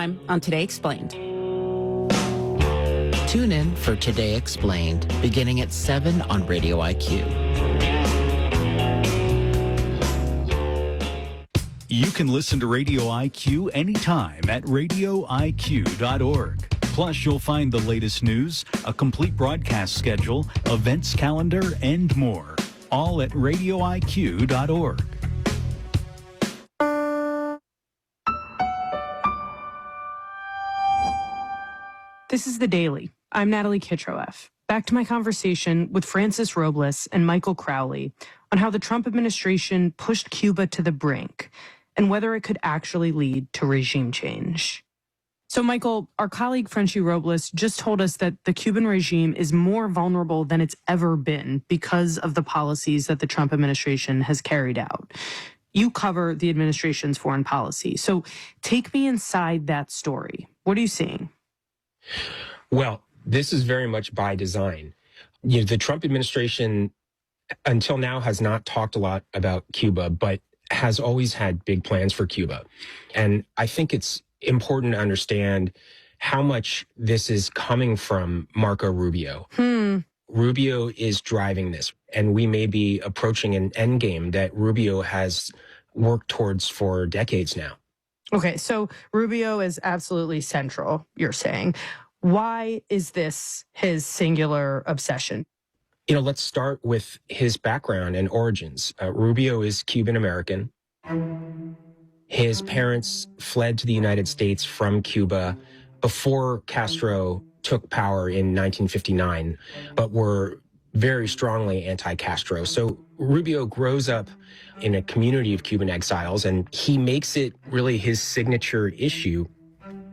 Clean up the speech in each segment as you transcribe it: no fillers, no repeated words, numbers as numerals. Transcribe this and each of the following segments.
time on Today Explained. Tune in for Today Explained, beginning at 7 on Radio IQ. You can listen to Radio IQ anytime at radioiq.org. Plus, you'll find the latest news, a complete broadcast schedule, events calendar, and more. All at radioiq.org. This is The Daily. I'm Natalie Kitroeff. Back to my conversation with Francis Robles and Michael Crowley on how the Trump administration pushed Cuba to the brink and whether it could actually lead to regime change. So, Michael, our colleague Frenchie Robles just told us that the Cuban regime is more vulnerable than it's ever been because of the policies that the Trump administration has carried out. You cover the administration's foreign policy. So take me inside that story. What are you seeing? Well, this is very much by design. The Trump administration until now has not talked a lot about Cuba, but has always had big plans for Cuba. And I think it's important to understand how much this is coming from Marco Rubio. Rubio is driving this, and we may be approaching an endgame that Rubio has worked towards for decades now. Okay, so Rubio is absolutely central, you're saying. Why is this his singular obsession? Let's start with his background and origins. Rubio is Cuban American. His parents fled to the United States from Cuba before Castro took power in 1959, but were very strongly anti-Castro. So Rubio grows up in a community of Cuban exiles, and he makes it really his signature issue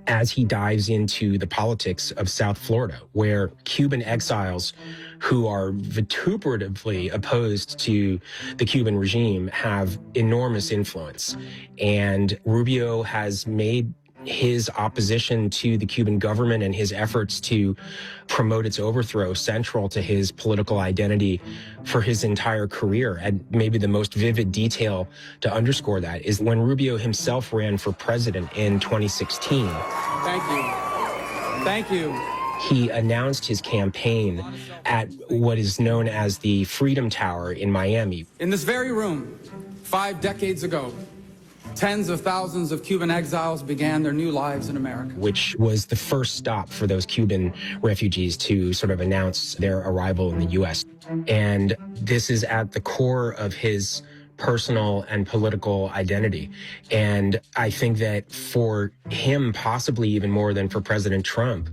as he dives into the politics of South Florida, where Cuban exiles who are vituperatively opposed to the Cuban regime have enormous influence. And Rubio has made his opposition to the Cuban government and his efforts to promote its overthrow central to his political identity for his entire career. And maybe the most vivid detail to underscore that is when Rubio himself ran for president in 2016. Thank you. He announced his campaign at what is known as the Freedom Tower in Miami. In this very room, 5 decades ago, tens of thousands of Cuban exiles began their new lives in America, which was the first stop for those Cuban refugees to sort of announce their arrival in the U.S. And this is at the core of his personal and political identity. And I think that for him, possibly even more than for President Trump,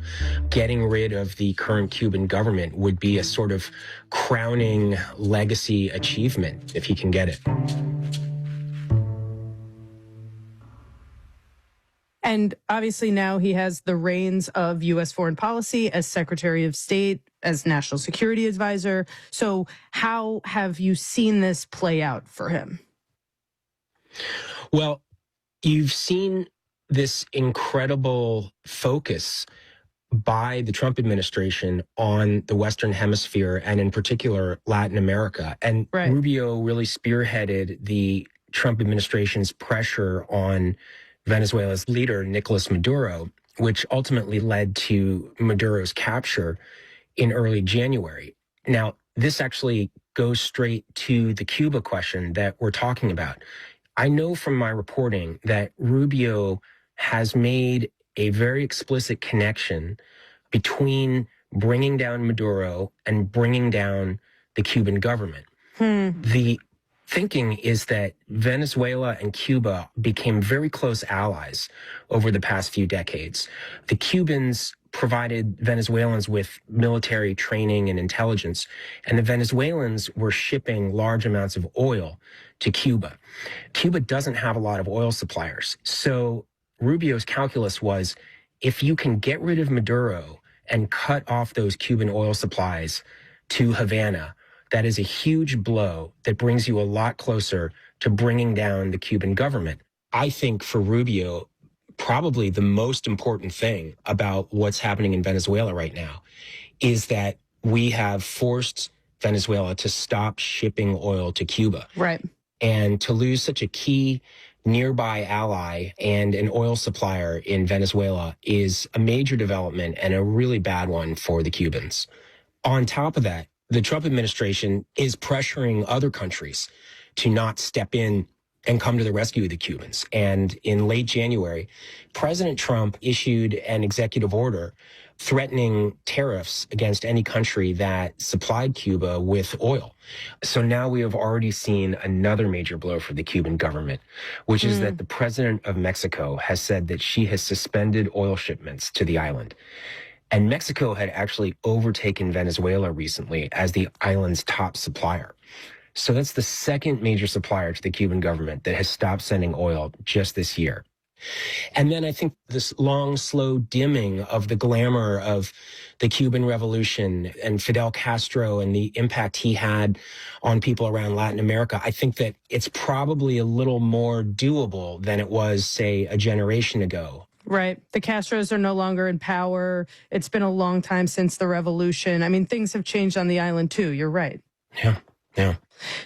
getting rid of the current Cuban government would be a sort of crowning legacy achievement if he can get it. And obviously now he has the reins of U.S. foreign policy as Secretary of State, as National Security Advisor. So how have you seen this play out for him? Well, you've seen this incredible focus by the Trump administration on the Western Hemisphere and in particular Latin America. And Rubio really spearheaded the Trump administration's pressure on Venezuela's leader, Nicolas Maduro, which ultimately led to Maduro's capture in early January. Now, this actually goes straight to the Cuba question that we're talking about. I know from my reporting that Rubio has made a very explicit connection between bringing down Maduro and bringing down the Cuban government. The thinking is that Venezuela and Cuba became very close allies over the past few decades. The Cubans provided Venezuelans with military training and intelligence, and the Venezuelans were shipping large amounts of oil to Cuba. Cuba doesn't have a lot of oil suppliers. So Rubio's calculus was, if you can get rid of Maduro and cut off those Cuban oil supplies to Havana, that is a huge blow that brings you a lot closer to bringing down the Cuban government. I think for Rubio, probably the most important thing about what's happening in Venezuela right now is that we have forced Venezuela to stop shipping oil to Cuba. Right. And to lose such a key nearby ally and an oil supplier in Venezuela is a major development and a really bad one for the Cubans. On top of that, the Trump administration is pressuring other countries to not step in and come to the rescue of the Cubans. And in late January, President Trump issued an executive order threatening tariffs against any country that supplied Cuba with oil. So now we have already seen another major blow for the Cuban government, which is that the president of Mexico has said that she has suspended oil shipments to the island. And Mexico had actually overtaken Venezuela recently as the island's top supplier. So that's the second major supplier to the Cuban government that has stopped sending oil just this year. And then I think this long, slow dimming of the glamour of the Cuban Revolution and Fidel Castro and the impact he had on people around Latin America, I think that it's probably a little more doable than it was, say, a generation ago. Right. The Castros are no longer in power. It's been a long time since the revolution. I mean, things have changed on the island, too. You're right. Yeah.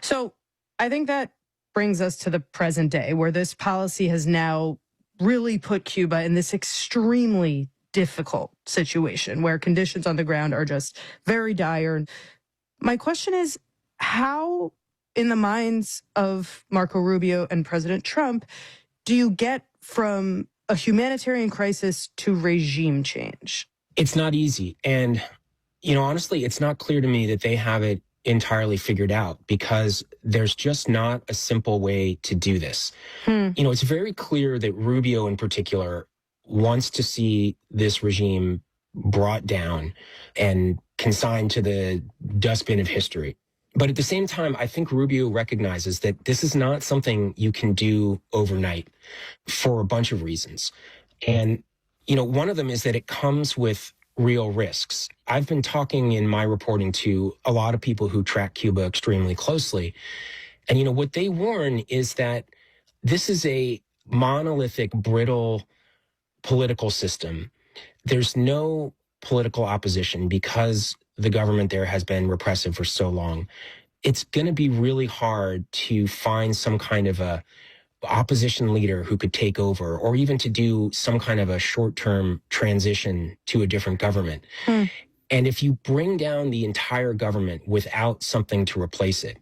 So I think that brings us to the present day, where this policy has now really put Cuba in this extremely difficult situation where conditions on the ground are just very dire. My question is, how, in the minds of Marco Rubio and President Trump, do you get from a humanitarian crisis to regime change? It's not easy. And, honestly, it's not clear to me that they have it entirely figured out, because there's just not a simple way to do this. It's very clear that Rubio in particular wants to see this regime brought down and consigned to the dustbin of history. But at the same time, I think Rubio recognizes that this is not something you can do overnight for a bunch of reasons. And, one of them is that it comes with real risks. I've been talking in my reporting to a lot of people who track Cuba extremely closely. And, what they warn is that this is a monolithic, brittle political system. There's no political opposition because the government there has been repressive for so long. It's going to be really hard to find some kind of a opposition leader who could take over, or even to do some kind of a short-term transition to a different government. And if you bring down the entire government without something to replace it,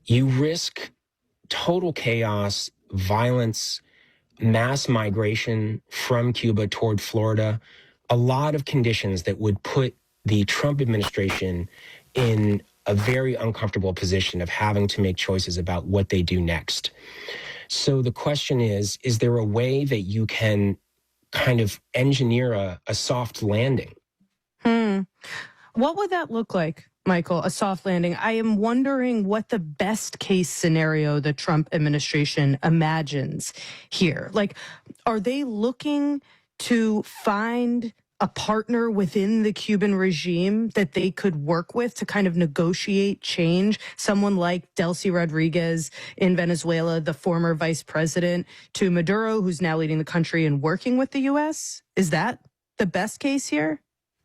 you risk total chaos, violence, mass migration from Cuba toward Florida, a lot of conditions that would put the Trump administration in a very uncomfortable position of having to make choices about what they do next. So the question is there a way that you can kind of engineer a soft landing? What would that look like, Michael, a soft landing? I am wondering what the best case scenario the Trump administration imagines here. Like, are they looking to find a partner within the Cuban regime that they could work with to kind of negotiate change? Someone like Delcy Rodriguez in Venezuela, the former vice president, to Maduro, who's now leading the country and working with the U.S.? Is that the best case here?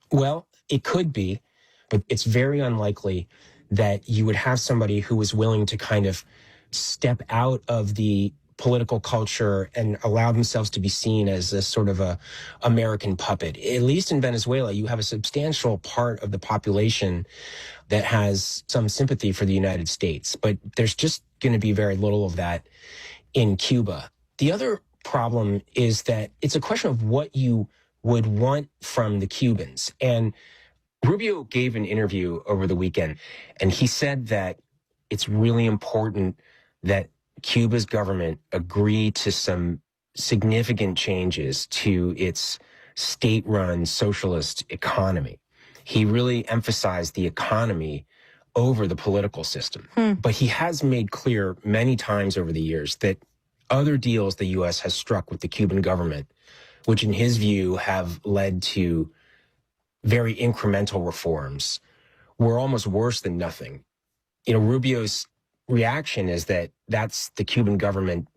Well, it could be, but it's very unlikely that you would have somebody who was willing to kind of step out of the political culture and allow themselves to be seen as a sort of a American puppet. At least in Venezuela, you have a substantial part of the population that has some sympathy for the United States, but there's just going to be very little of that in Cuba. The other problem is that it's a question of what you would want from the Cubans. And Rubio gave an interview over the weekend, and he said that it's really important that Cuba's government agree to some significant changes to its state-run socialist economy. He really emphasized the economy over the political system. But he has made clear many times over the years that other deals the U.S. has struck with the Cuban government, which in his view have led to very incremental reforms, were almost worse than nothing. Rubio's reaction is that that's the Cuban government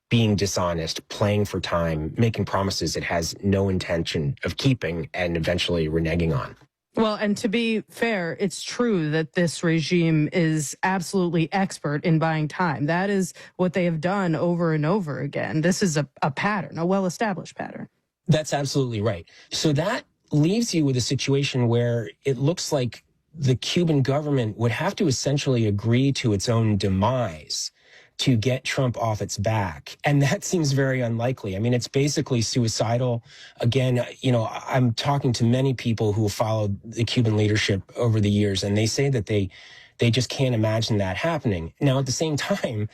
being dishonest, playing for time, making promises it has no intention of keeping, and eventually reneging on. Well, and to be fair, it's true that this regime is absolutely expert in buying time. That is what they have done over and over again. This is a pattern, a well-established pattern. That's absolutely right. So that leaves you with a situation where it looks like the Cuban government would have to essentially agree to its own demise to get Trump off its back. And that seems very unlikely. I mean, it's basically suicidal. Again, I'm talking to many people who have followed the Cuban leadership over the years, and they say that they just can't imagine that happening. Now, at the same time,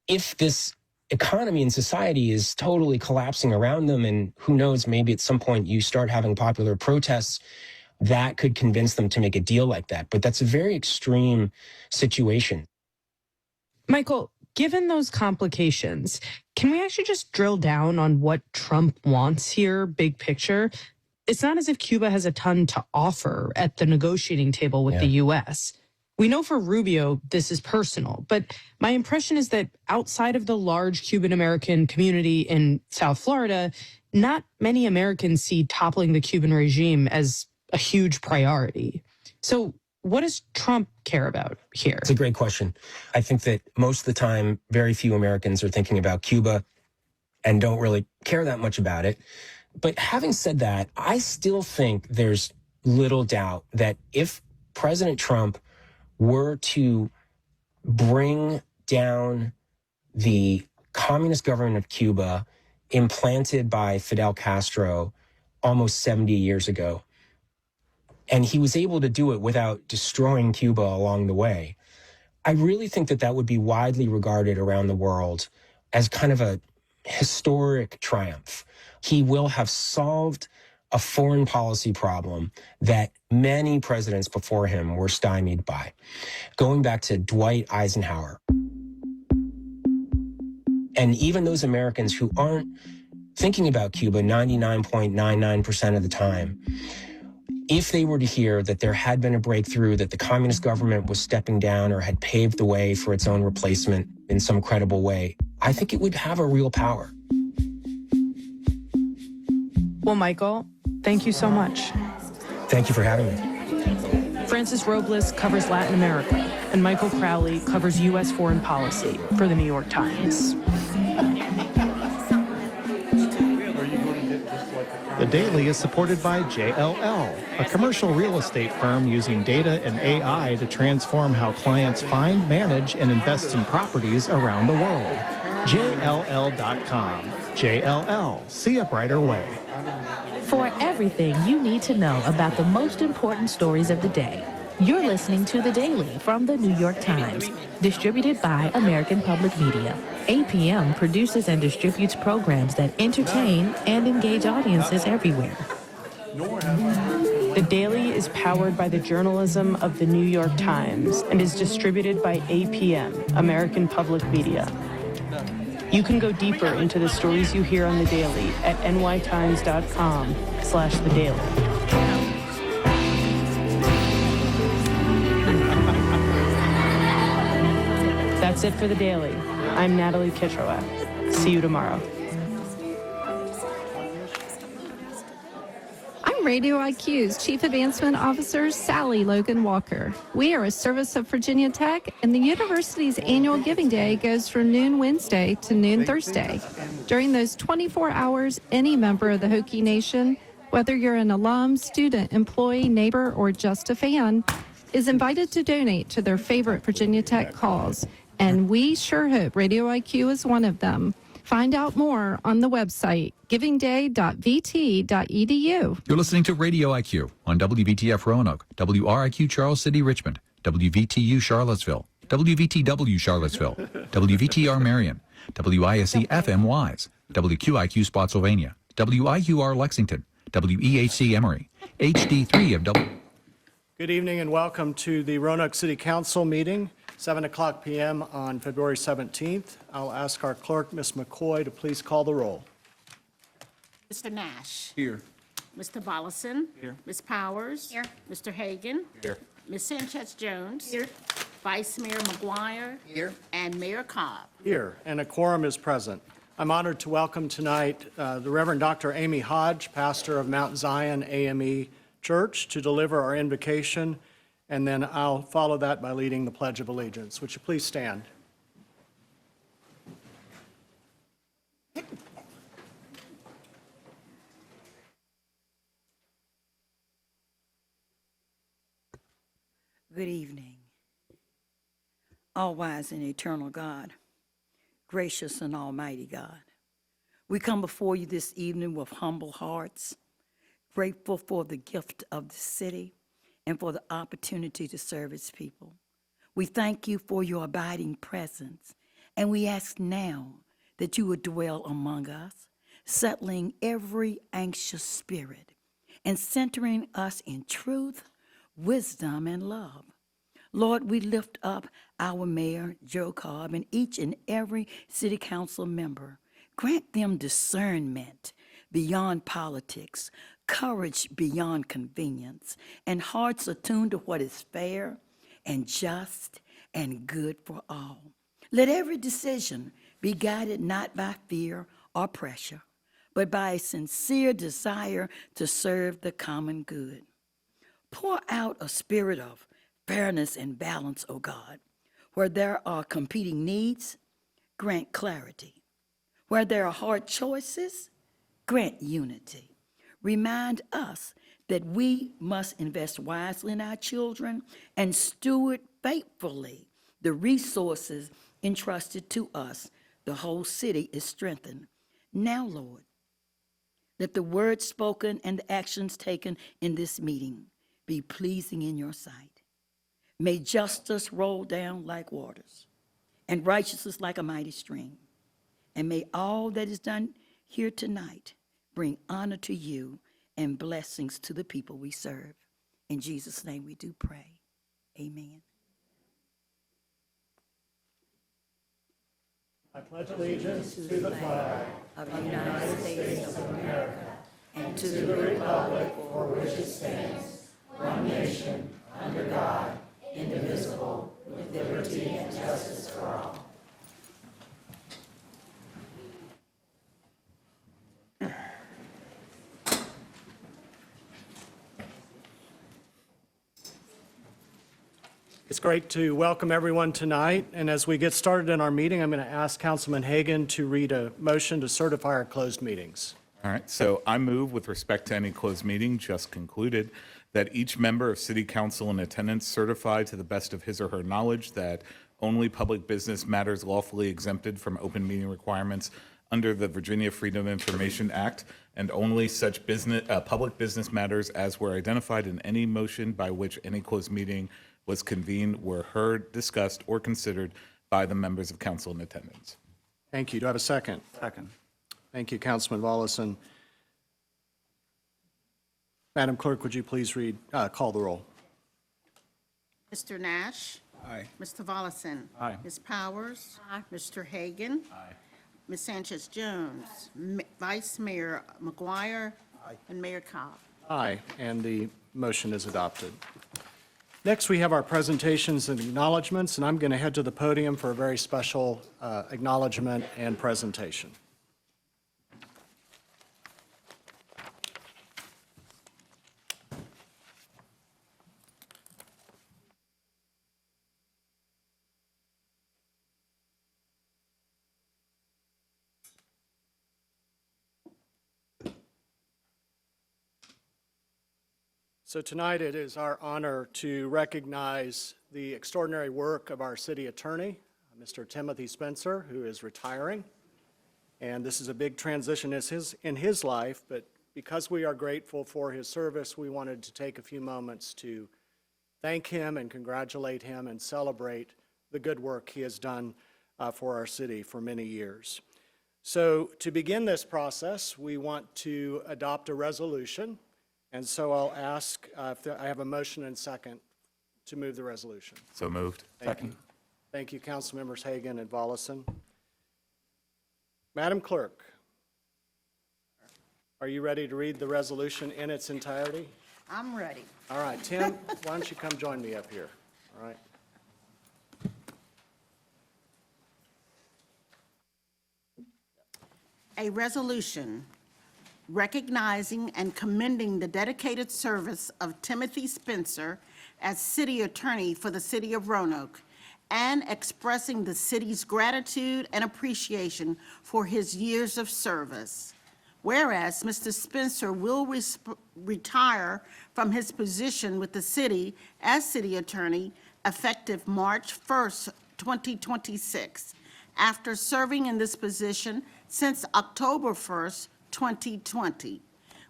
if this economy and society is totally collapsing around them, and who knows, maybe at some point you start having popular protests, that could convince them to make a deal like that. But that's a very extreme situation. Michael, given those complications, can we actually just drill down on what Trump wants here, big picture? It's not as if Cuba has a ton to offer at the negotiating table with the U.S. We know for Rubio, this is personal, but my impression is that outside of the large Cuban-American community in South Florida, not many Americans see toppling the Cuban regime as a huge priority. So what does Trump care about here? It's a great question. I think that most of the time, very few Americans are thinking about Cuba and don't really care that much about it. But having said that, I still think there's little doubt that if President Trump were to bring down the communist government of Cuba implanted by Fidel Castro almost 70 years ago, and he was able to do it without destroying Cuba along the way, I really think that that would be widely regarded around the world as kind of a historic triumph. He will have solved a foreign policy problem that many presidents before him were stymied by. Going back to Dwight Eisenhower, and even those Americans who aren't thinking about Cuba 99.99% of the time, if they were to hear that there had been a breakthrough, that the communist government was stepping down or had paved the way for its own replacement in some credible way, I think it would have a real power. Well, Michael, thank you so much. Thank you for having me. Francis Robles covers Latin America, and Michael Crowley covers U.S. foreign policy for the New York Times. The Daily is supported by JLL, a commercial real estate firm using data and AI to transform how clients find, manage, and invest in properties around the world. JLL.com. JLL, see a brighter way. For everything you need to know about the most important stories of the day, you're listening to The Daily from the New York Times, distributed by American Public Media. APM produces and distributes programs that entertain and engage audiences everywhere. The Daily is powered by the journalism of the New York Times and is distributed by APM, American Public Media. You can go deeper into the stories you hear on The Daily at nytimes.com/The Daily. That's it for The Daily. I'm Natalie Kitroeff. See you tomorrow. I'm Radio IQ's Chief Advancement Officer, Sally Logan Walker. We are a service of Virginia Tech, and the university's annual Giving Day goes from noon Wednesday to noon Thursday. During those 24 hours, any member of the Hokie Nation, whether you're an alum, student, employee, neighbor, or just a fan, is invited to donate to their favorite Virginia Tech cause. And we sure hope Radio IQ is one of them. Find out more on the website, givingday.vt.edu. You're listening to Radio IQ on WVTF Roanoke, WRIQ Charles City, Richmond, WVTU Charlottesville, WVTW Charlottesville, WVTR Marion, WISC FM Wise, WQIQ Spotsylvania, WIUR Lexington, WEHC Emory, HD3 of W. Good evening and welcome to the Roanoke City Council meeting, 7 o'clock p.m. on February 17th. I'll ask our clerk, Ms. McCoy, to please call the roll. Mr. Nash. Here. Mr. Bollison. Here. Ms. Powers. Here. Mr. Hagan. Here. Ms. Sanchez-Jones. Here. Vice Mayor McGuire. Here. And Mayor Cobb. Here, and a quorum is present. I'm honored to welcome tonight the Reverend Dr. Amy Hodge, pastor of Mount Zion AME Church to deliver our invocation, and then I'll follow that by leading the Pledge of Allegiance. Would you please stand? Good evening. All-wise and eternal God, gracious and almighty God, we come before you this evening with humble hearts, grateful for the gift of the city and for the opportunity to serve its people. We thank you for your abiding presence, and we ask now that you would dwell among us, settling every anxious spirit and centering us in truth, wisdom, and love. Lord, we lift up our mayor, Joe Cobb, and each and every city council member. Grant them discernment beyond politics, courage beyond convenience, and hearts attuned to what is fair and just and good for all. Let every decision be guided not by fear or pressure, but by a sincere desire to serve the common good. Pour out a spirit of fairness and balance, O God. Where there are competing needs, grant clarity. Where there are hard choices, grant unity. Remind us that we must invest wisely in our children and steward faithfully the resources entrusted to us. The whole city is strengthened. Now, Lord, let the words spoken and the actions taken in this meeting be pleasing in your sight. May justice roll down like waters and righteousness like a mighty stream. And may all that is done here tonight bring honor to you and blessings to the people we serve. In Jesus' name we do pray. Amen. I pledge allegiance to the flag of the United States of America and to the republic for which it stands, one nation, under God, indivisible, with liberty and justice for all. It's great to welcome everyone tonight, and as we get started in our meeting, I'm going to ask Councilman Hagan to read a motion to certify our closed meetings. All right, so I move with respect to any closed meeting just concluded that each member of City Council in attendance certify to the best of his or her knowledge that only public business matters lawfully exempted from open meeting requirements under the Virginia Freedom of Information Act, and only such public business matters as were identified in any motion by which any closed meeting was convened were heard, discussed, or considered by the members of council in attendance. Thank you. Do I have a second? Second. Thank you, Councilman Volleson. Madam Clerk, would you please call the roll? Mr. Nash. Aye. Mr. Volleson. Aye. Ms. Powers. Aye. Mr. Hagan. Aye. Ms. Sanchez Jones. Vice Mayor McGuire. Aye. And Mayor Cobb. Aye, and the motion is adopted. Next, we have our presentations and acknowledgements, and I'm going to head to the podium for a very special acknowledgement and presentation. So tonight it is our honor to recognize the extraordinary work of our city attorney, Mr. Timothy Spencer, who is retiring. And this is a big transition in his life, but because we are grateful for his service, we wanted to take a few moments to thank him and congratulate him and celebrate the good work he has done for our city for many years. So to begin this process, we want to adopt a resolution. And so I'll ask if I have a motion and second to move the resolution. So moved. Thank you. Thank you, Council Members Hagan and Volleson. Madam Clerk, are you ready to read the resolution in its entirety? I'm ready. All right, Tim, why don't you come join me up here? All right. A resolution recognizing and commending the dedicated service of Timothy Spencer as city attorney for the city of Roanoke, and expressing the city's gratitude and appreciation for his years of service. Whereas Mr. Spencer will retire from his position with the city as city attorney effective March 1st, 2026, after serving in this position since October 1st, 2020.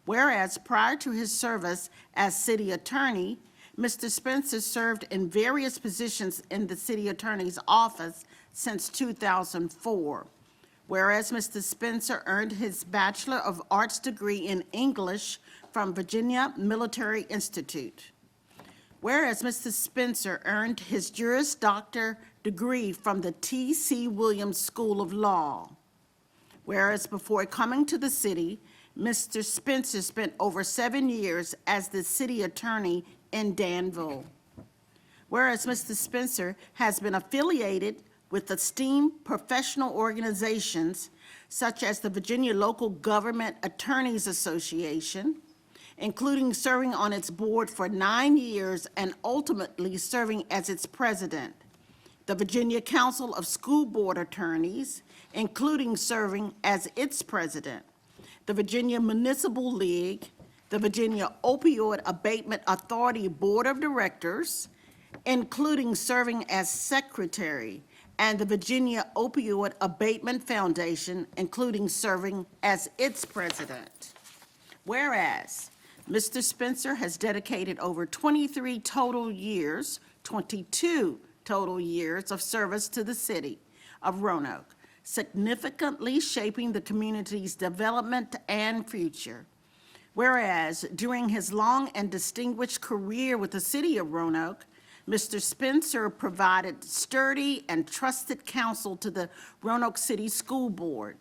Whereas prior to his service as city attorney, Mr. Spencer served in various positions in the city attorney's office since 2004. Whereas Mr. Spencer earned his Bachelor of Arts degree in English from Virginia Military Institute. Whereas Mr. Spencer earned his Juris Doctor degree from the T.C. Williams School of Law. Whereas before coming to the city, Mr. Spencer spent over 7 years as the city attorney in Danville. Whereas Mr. Spencer has been affiliated with esteemed professional organizations such as the Virginia Local Government Attorneys Association, including serving on its board for 9 years and ultimately serving as its president, the Virginia Council of School Board Attorneys, including serving as its president, the Virginia Municipal League, the Virginia Opioid Abatement Authority Board of Directors, including serving as secretary, and the Virginia Opioid Abatement Foundation, including serving as its president. Whereas Mr. Spencer has dedicated over 22 total years of service to the city of Roanoke, significantly shaping the community's development and future. Whereas during his long and distinguished career with the city of Roanoke, Mr. Spencer provided sturdy and trusted counsel to the Roanoke City School Board,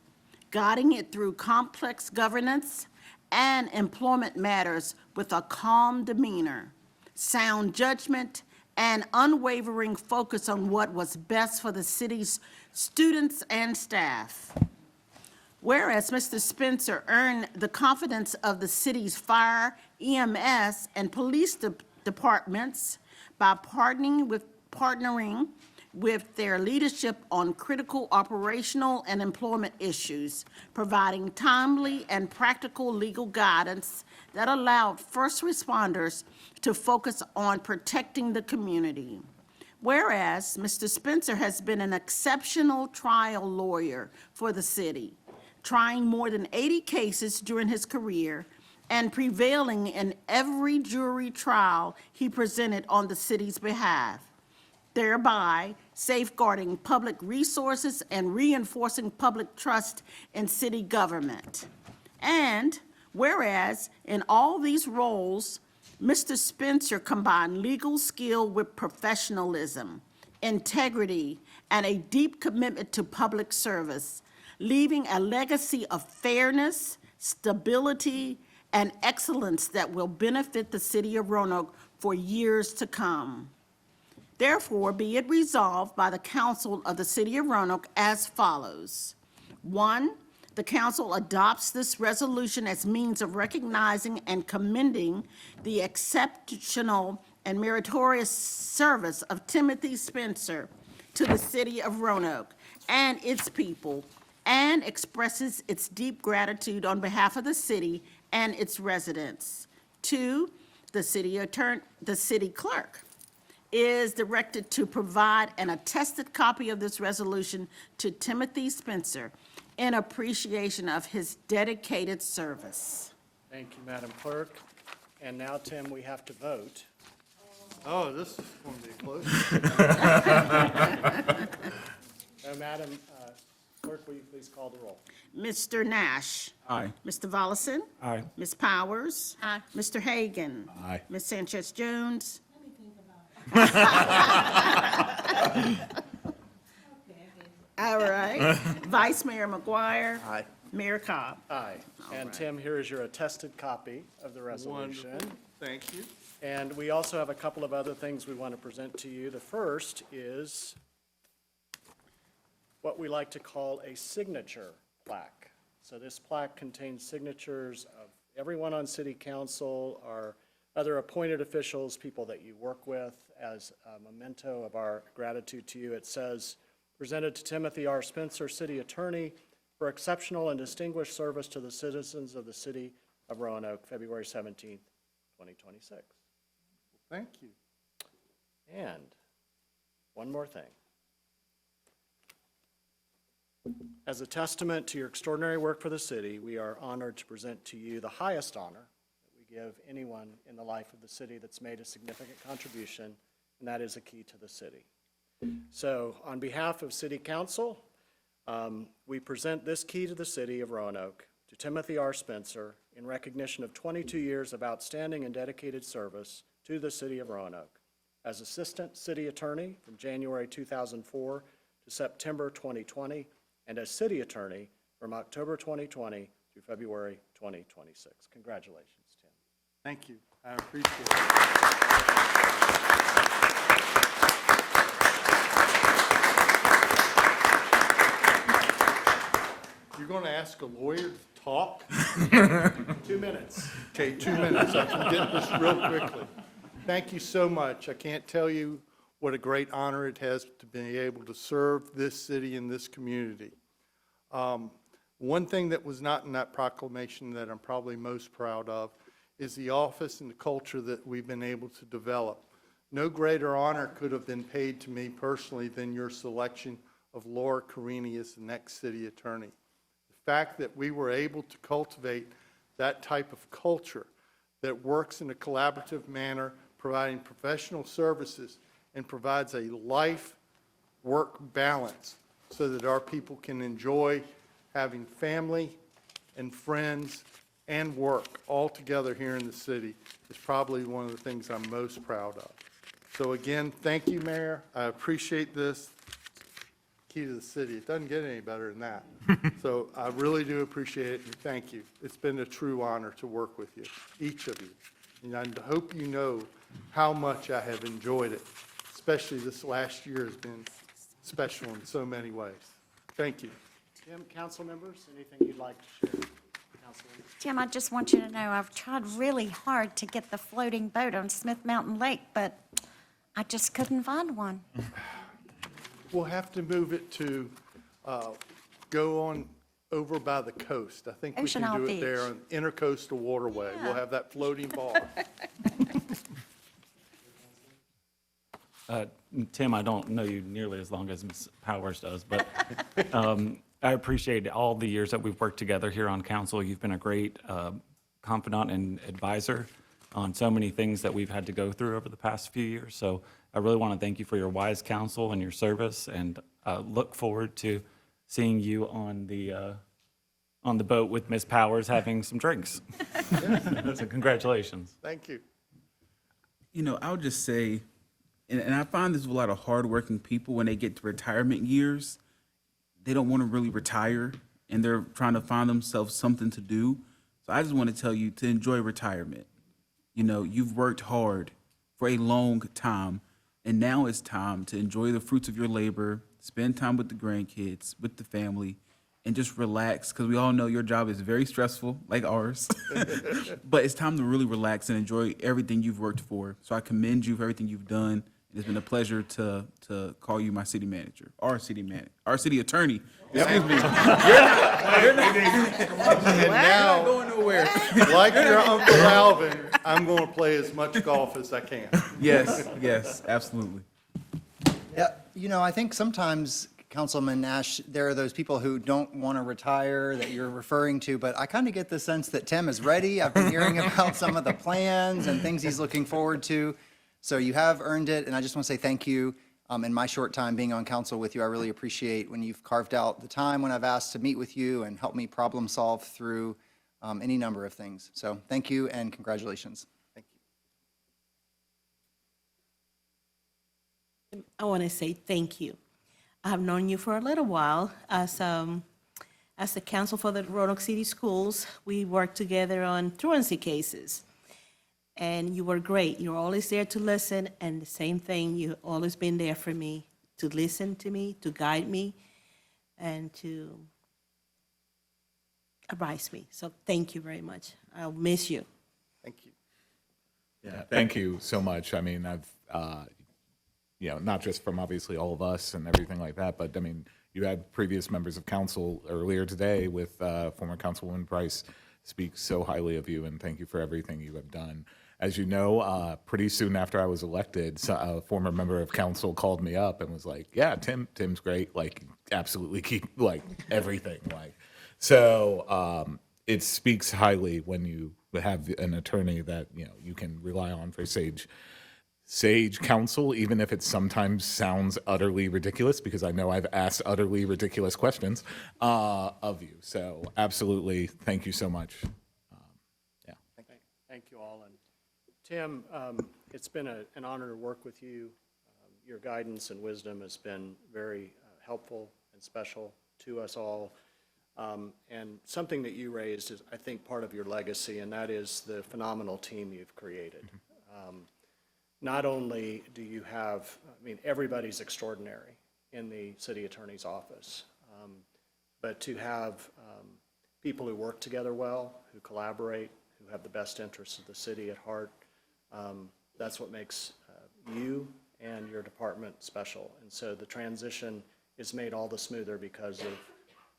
guiding it through complex governance and employment matters with a calm demeanor, sound judgment, and unwavering focus on what was best for the city's students and staff. Whereas Mr. Spencer earned the confidence of the city's Fire-EMS and police departments by partnering with their leadership on critical operational and employment issues, providing timely and practical legal guidance that allowed first responders to focus on protecting the community. Whereas Mr. Spencer has been an exceptional trial lawyer for the city, trying more than 80 cases during his career and prevailing in every jury trial he presented on the city's behalf, thereby safeguarding public resources and reinforcing public trust in city government. And whereas in all these roles, Mr. Spencer combined legal skill with professionalism, integrity, and a deep commitment to public service, leaving a legacy of fairness, stability, and excellence that will benefit the city of Roanoke for years to come. Therefore, be it resolved by the Council of the City of Roanoke as follows. 1, the council adopts this resolution as means of recognizing and commending the exceptional and meritorious service of Timothy Spencer to the city of Roanoke and its people, and expresses its deep gratitude on behalf of the city and its residents. 2, the city clerk is directed to provide an attested copy of this resolution to Timothy Spencer in appreciation of his dedicated service. Thank you, Madam Clerk. And now, Tim, we have to vote. Oh, this is going to be close. Madam Clerk, will you please call the roll? Mr. Nash. Aye. Mr. Volleson. Aye. Ms. Powers. Aye. Mr. Hagan. Aye. Ms. Sanchez Jones. All right. Vice Mayor McGuire. Aye. Mayor Cobb. Aye. And Tim, here is your attested copy of the resolution. Wonderful. Thank you. And we also have a couple of other things we want to present to you. The first is what we like to call a signature plaque. So this plaque contains signatures of everyone on city council, our other appointed officials, people that you work with, as a memento of our gratitude to you. It says, presented to Timothy R. Spencer, City Attorney, for exceptional and distinguished service to the citizens of the city of Roanoke, February 17th, 2026. Thank you. And one more thing. As a testament to your extraordinary work for the city, we are honored to present to you the highest honor that we give anyone in the life of the city that's made a significant contribution, and that is a key to the city. So on behalf of City Council, we present this key to the city of Roanoke to Timothy R. Spencer in recognition of 22 years of outstanding and dedicated service to the city of Roanoke as Assistant City Attorney from January 2004 to September 2020, and as City Attorney from October 2020 through February 2026. Congratulations, Tim. Thank you. I appreciate it. You're going to ask a lawyer to talk? 2 minutes. Okay, 2 minutes. I can get this real quickly. Thank you so much. I can't tell you what a great honor it has to be able to serve this city and this community. One thing that was not in that proclamation that I'm probably most proud of is the office and the culture that we've been able to develop. No greater honor could have been paid to me personally than your selection of Laura Carini as the next city attorney. The fact that we were able to cultivate that type of culture that works in a collaborative manner, providing professional services, and provides a life-work balance so that our people can enjoy having family and friends and work all together here in the city is probably one of the things I'm most proud of. So again, thank you, Mayor. I appreciate this. Key to the city. It doesn't get any better than that. So I really do appreciate it, and thank you. It's been a true honor to work with you, each of you. And I hope you know how much I have enjoyed it, especially this last year has been special in so many ways. Thank you. Tim, council members, anything you'd like to share? Councilman? Jim, I just want you to know I've tried really hard to get the floating boat on Smith Mountain Lake, but I just couldn't find one. We'll have to move it to go on over by the coast. I think we Ocean can Isle do it there Beach. on Intercoastal Waterway. We'll have that floating bar. Tim, I don't know you nearly as long as Ms. Powers does, but I appreciate all the years that we've worked together here on council. You've been a great confidant and advisor on so many things that we've had to go through over the past few years. So I really want to thank you for your wise counsel and your service, and look forward to seeing you on the boat with Ms. Powers having some drinks. So congratulations. Thank you. You know, I would just say, and I find this with a lot of hardworking people when they get to retirement years, they don't want to really retire, and they're trying to find themselves something to do. So I just want to tell you to enjoy retirement. You know, you've worked hard for a long time, and now it's time to enjoy the fruits of your labor, spend time with the grandkids, with the family, and just relax, because we all know your job is very stressful, like ours. But it's time to really relax and enjoy everything you've worked for. So I commend you for everything you've done. It's been a pleasure to call you my city manager, our city attorney. Excuse me. And now, going nowhere. like your Uncle Alvin, I'm going to play as much golf as I can. Yes, absolutely. Yeah, you know, I think sometimes, Councilman Nash, there are those people who don't want to retire that you're referring to, but I kind of get the sense that Tim is ready. I've been hearing about some of the plans and things he's looking forward to. So you have earned it, and I just want to say thank you. In my short time being on council with you, I really appreciate when you've carved out the time when I've asked to meet with you and help me problem solve through any number of things. So thank you and congratulations. Thank you. I want to say thank you. I have known you for a little while. As the counsel for the Roanoke City Schools, we worked together on truancy cases. And you were great. You were always there to listen, and the same thing, you've always been there for me, to listen to me, to guide me, and to advised me. So thank you very much. I'll miss you. Thank you. Yeah, thank you so much. I mean, not just from obviously all of us and everything like that, but I mean, you had previous members of council earlier today with former Councilwoman Price speak so highly of you, and thank you for everything you have done. As you know, pretty soon after I was elected, a former member of council called me up and was like, "Yeah, Tim's great. Like, absolutely keep like everything." Like, so it speaks highly when you have an attorney that you can rely on for sage counsel, even if it sometimes sounds utterly ridiculous, because I know I've asked utterly ridiculous questions of you. So absolutely, thank you so much. Thank you all. And Tim, it's been an honor to work with you. Your guidance and wisdom has been very helpful and special to us all. And something that you raised is, I think, part of your legacy, and that is the phenomenal team you've created. Not only do you have, I mean, everybody's extraordinary in the city attorney's office, but to have people who work together well, who collaborate, who have the best interests of the city at heart, that's what makes you and your department special. And so the transition is made all the smoother because of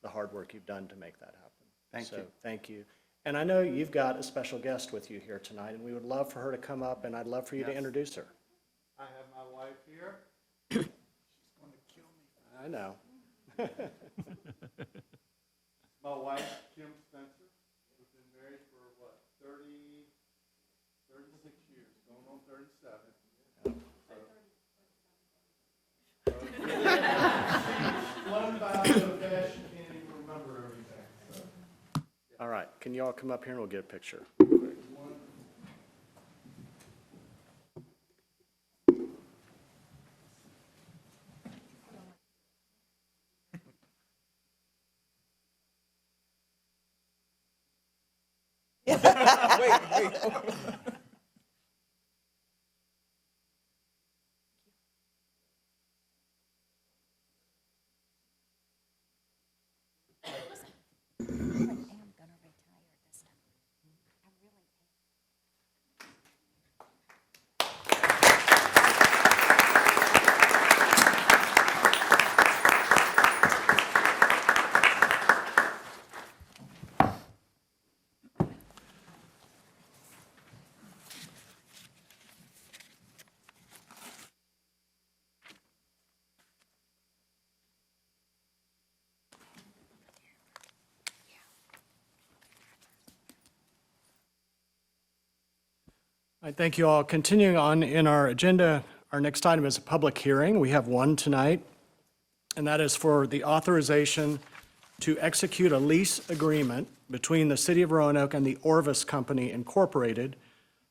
the hard work you've done to make that happen. Thank you. Thank you. And I know you've got a special guest with you here tonight, and we would love for her to come up, and I'd love for you to introduce her. I have my wife here. She's going to kill me. I know. My wife, Kim Spencer. We've been married for, 36 years, going on 37. One by so fast you can't even remember everything. So. All right, can you all come up here and we'll get a picture? All right, thank you all. Continuing on in our agenda, our next item is a public hearing. We have one tonight, and that is for the authorization to execute a lease agreement between the City of Roanoke and the Orvis Company Incorporated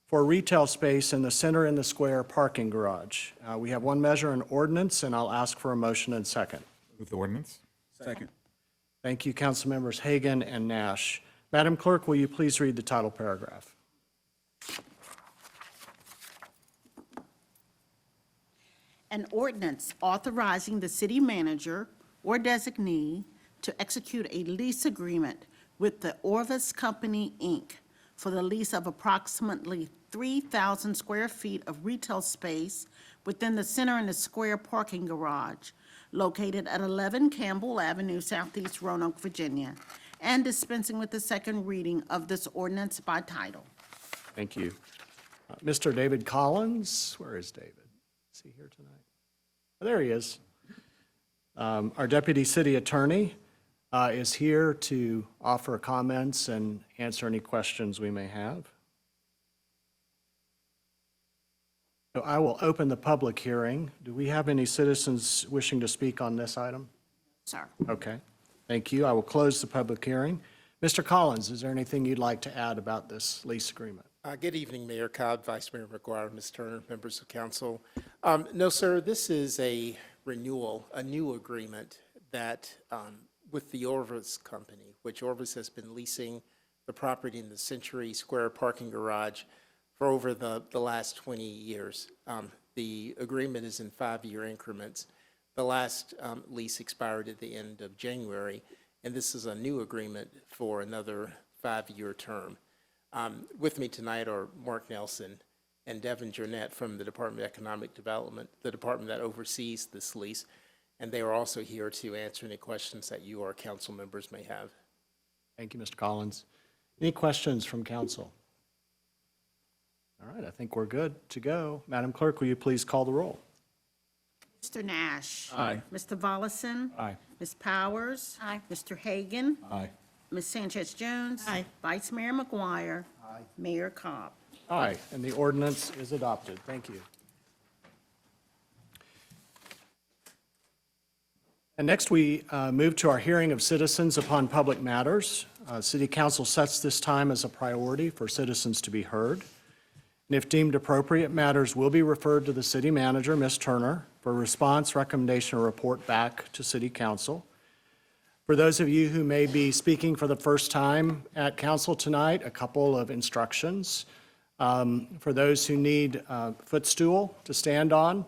for retail space in the Center in the Square parking garage. We have one measure and ordinance, and I'll ask for a motion and second. With the ordinance? Second. Thank you, Council Members Hagan and Nash. Madam Clerk, will you please read the title paragraph? An ordinance authorizing the city manager or designee to execute a lease agreement with the Orvis Company, Inc. for the lease of approximately 3,000 square feet of retail space within the Center in the Square parking garage located at 11 Campbell Avenue, Southeast Roanoke, Virginia, and dispensing with the second reading of this ordinance by title. Thank you. Mr. David Collins, where is David? Is he here tonight? Oh, there he is. Our Deputy City Attorney is here to offer comments and answer any questions we may have. So I will open the public hearing. Do we have any citizens wishing to speak on this item? Sir. Okay, thank you. I will close the public hearing. Mr. Collins, is there anything you'd like to add about this lease agreement? Good evening, Mayor Cobb, Vice Mayor McGuire, Ms. Turner, members of council. No, sir, this is a renewal, a new agreement that with the Orvis Company, which Orvis has been leasing the property in the Century Square parking garage for over the last 20 years. The agreement is in 5-year increments. The last lease expired at the end of January, and this is a new agreement for another 5-year term. With me tonight are Mark Nelson and Devin Jurnett from the Department of Economic Development, the department that oversees this lease, and they are also here to answer any questions that you, our council members, may have. Thank you, Mr. Collins. Any questions from council? All right, I think we're good to go. Madam Clerk, will you please call the roll? Mr. Nash. Aye. Mr. Volleson. Aye. Ms. Powers. Aye. Mr. Hagan. Aye. Ms. Sanchez Jones. Aye. Vice Mayor McGuire. Aye. Mayor Cobb. Aye, and the ordinance is adopted. Thank you. And next, we move to our hearing of citizens upon public matters. City Council sets this time as a priority for citizens to be heard. And if deemed appropriate, matters will be referred to the city manager, Ms. Turner, for response, recommendation, or report back to City Council. For those of you who may be speaking for the first time at council tonight, a couple of instructions. For those who need a footstool to stand on,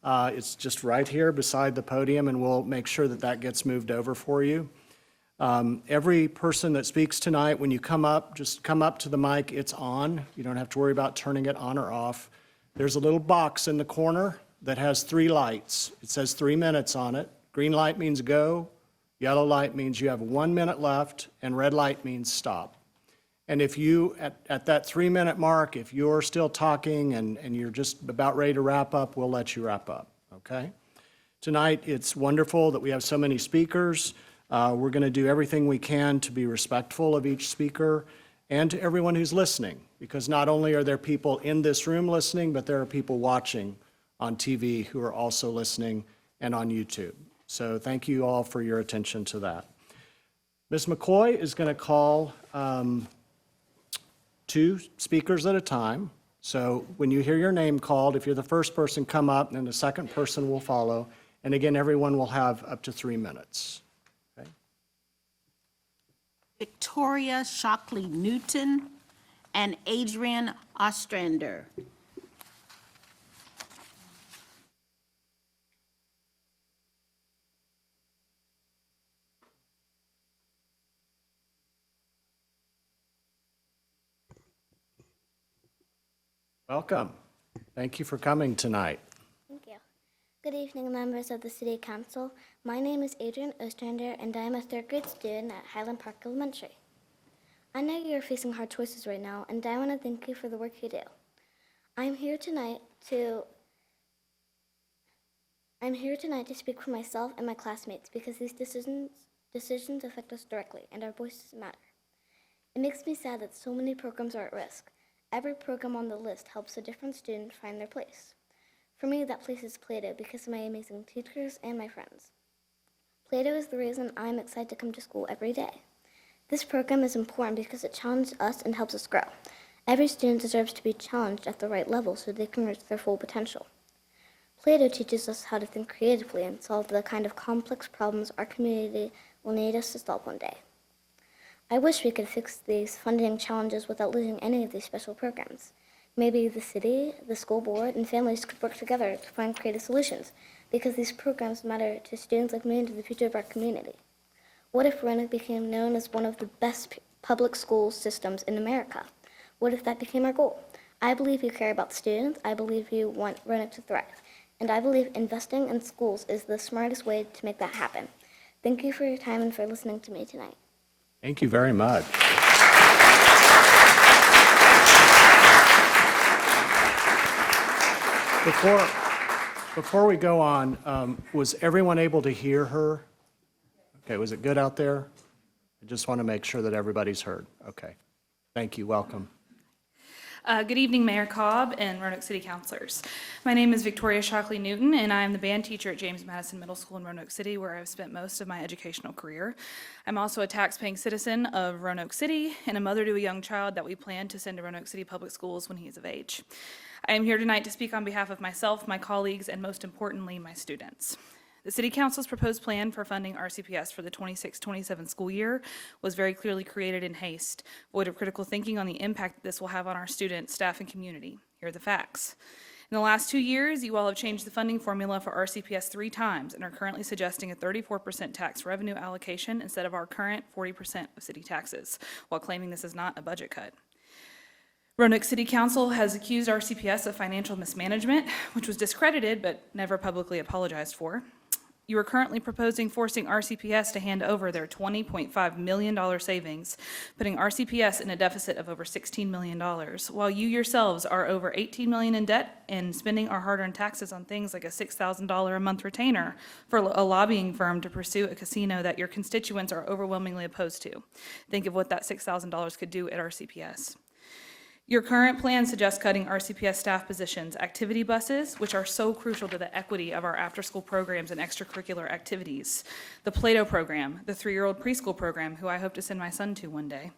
it's just right here beside the podium, and we'll make sure that that gets moved over for you. Every person that speaks tonight, when you come up, just come up to the mic. It's on. You don't have to worry about turning it on or off. There's a little box in the corner that has 3 lights. It says 3 minutes on it. Green light means go, yellow light means you have 1 minute left, and red light means stop. And if you, at that 3-minute mark, if you're still talking and you're just about ready to wrap up, we'll let you wrap up, okay? Tonight, it's wonderful that we have so many speakers. We're going to do everything we can to be respectful of each speaker and to everyone who's listening, because not only are there people in this room listening, but there are people watching on TV who are also listening and on YouTube. So thank you all for your attention to that. Ms. McCoy is going to call 2 speakers at a time. So when you hear your name called, if you're the first person, come up, and the second person will follow. And again, everyone will have up to 3 minutes. Victoria Shockley Newton and Adrian Ostrander. Welcome. Thank you for coming tonight. Thank you. Good evening, members of the City Council. My name is Adrian Ostrander, and I am a 3rd grade student at Highland Park Elementary. I know you are facing hard choices right now, and I want to thank you for the work you do. I'm here tonight to speak for myself and my classmates because these decisions affect us directly, and our voices matter. It makes me sad that so many programs are at risk. Every program on the list helps a different student find their place. For me, that place is Play-Doh because of my amazing teachers and my friends. Play-Doh is the reason I'm excited to come to school every day. This program is important because it challenges us and helps us grow. Every student deserves to be challenged at the right level so they can reach their full potential. Play-Doh teaches us how to think creatively and solve the kind of complex problems our community will need us to solve one day. I wish we could fix these funding challenges without losing any of these special programs. Maybe the city, the school board, and families could work together to find creative solutions because these programs matter to students like me and to the future of our community. What if Roanoke became known as one of the best public school systems in America? What if that became our goal? I believe you care about students. I believe you want Roanoke to thrive. And I believe investing in schools is the smartest way to make that happen. Thank you for your time and for listening to me tonight. Thank you very much. Before we go on, was everyone able to hear her? Okay, was it good out there? I just want to make sure that everybody's heard. Okay. Thank you. Welcome. Good evening, Mayor Cobb and Roanoke City Councilors. My name is Victoria Shockley Newton, and I am the band teacher at James Madison Middle School in Roanoke City, where I've spent most of my educational career. I'm also a tax-paying citizen of Roanoke City and a mother to a young child that we plan to send to Roanoke City Public Schools when he is of age. I am here tonight to speak on behalf of myself, my colleagues, and most importantly, my students. The City Council's proposed plan for funding RCPS for the 26-27 school year was very clearly created in haste, void of critical thinking on the impact that this will have on our students, staff, and community. Here are the facts. In the last 2 years, you all have changed the funding formula for RCPS 3 times and are currently suggesting a 34% tax revenue allocation instead of our current 40% of city taxes, while claiming this is not a budget cut. Roanoke City Council has accused RCPS of financial mismanagement, which was discredited but never publicly apologized for. You are currently proposing forcing RCPS to hand over their $20.5 million savings, putting RCPS in a deficit of over $16 million, while you yourselves are over $18 million in debt and spending our hard-earned taxes on things like a $6,000 a month retainer for a lobbying firm to pursue a casino that your constituents are overwhelmingly opposed to. Think of what that $6,000 could do at RCPS. Your current plan suggests cutting RCPS staff positions, activity buses, which are so crucial to the equity of our after-school programs and extracurricular activities, the Play-Doh program, the 3-year-old preschool program, who I hope to send my son to one day,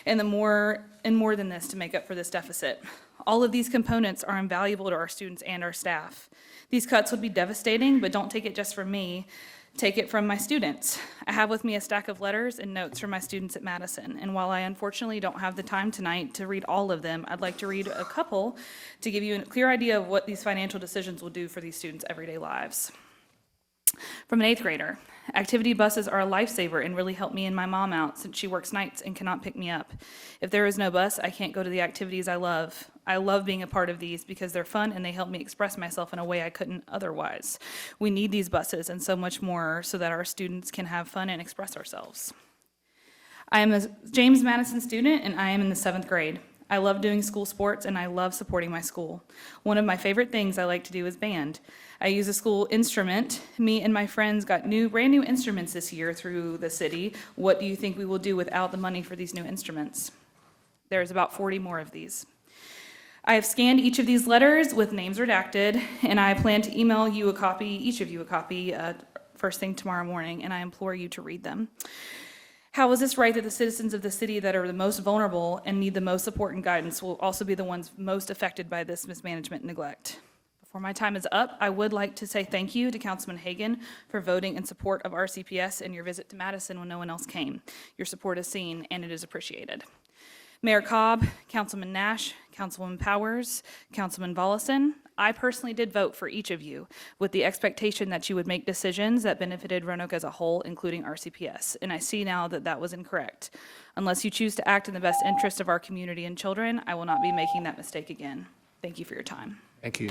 and more than this to make up for this deficit. All of these components are invaluable to our students and our staff. These cuts would be devastating, but don't take it just from me. Take it from my students. I have with me a stack of letters and notes from my students at Madison, and while I unfortunately don't have the time tonight to read all of them, I'd like to read a couple to give you a clear idea of what these financial decisions will do for these students' everyday lives. From an 8th grader, activity buses are a lifesaver and really help me and my mom out since she works nights and cannot pick me up. If there is no bus, I can't go to the activities I love. I love being a part of these because they're fun and they help me express myself in a way I couldn't otherwise. We need these buses and so much more so that our students can have fun and express ourselves. I am a James Madison student and I am in the 7th grade. I love doing school sports and I love supporting my school. One of my favorite things I like to do is band. I use a school instrument. Me and my friends got brand new instruments this year through the city. What do you think we will do without the money for these new instruments? There's about 40 more of these. I have scanned each of these letters with names redacted, and I plan to email you a copy, each of you a copy, first thing tomorrow morning, and I implore you to read them. How is this right that the citizens of the city that are the most vulnerable and need the most support and guidance will also be the ones most affected by this mismanagement and neglect? Before my time is up, I would like to say thank you to Councilman Hagan for voting in support of RCPS and your visit to Madison when no one else came. Your support is seen and it is appreciated. Mayor Cobb, Councilman Nash, Councilwoman Powers, Councilman Volleson, I personally did vote for each of you with the expectation that you would make decisions that benefited Roanoke as a whole, including RCPS, and I see now that that was incorrect. Unless you choose to act in the best interest of our community and children, I will not be making that mistake again. Thank you for your time. Thank you.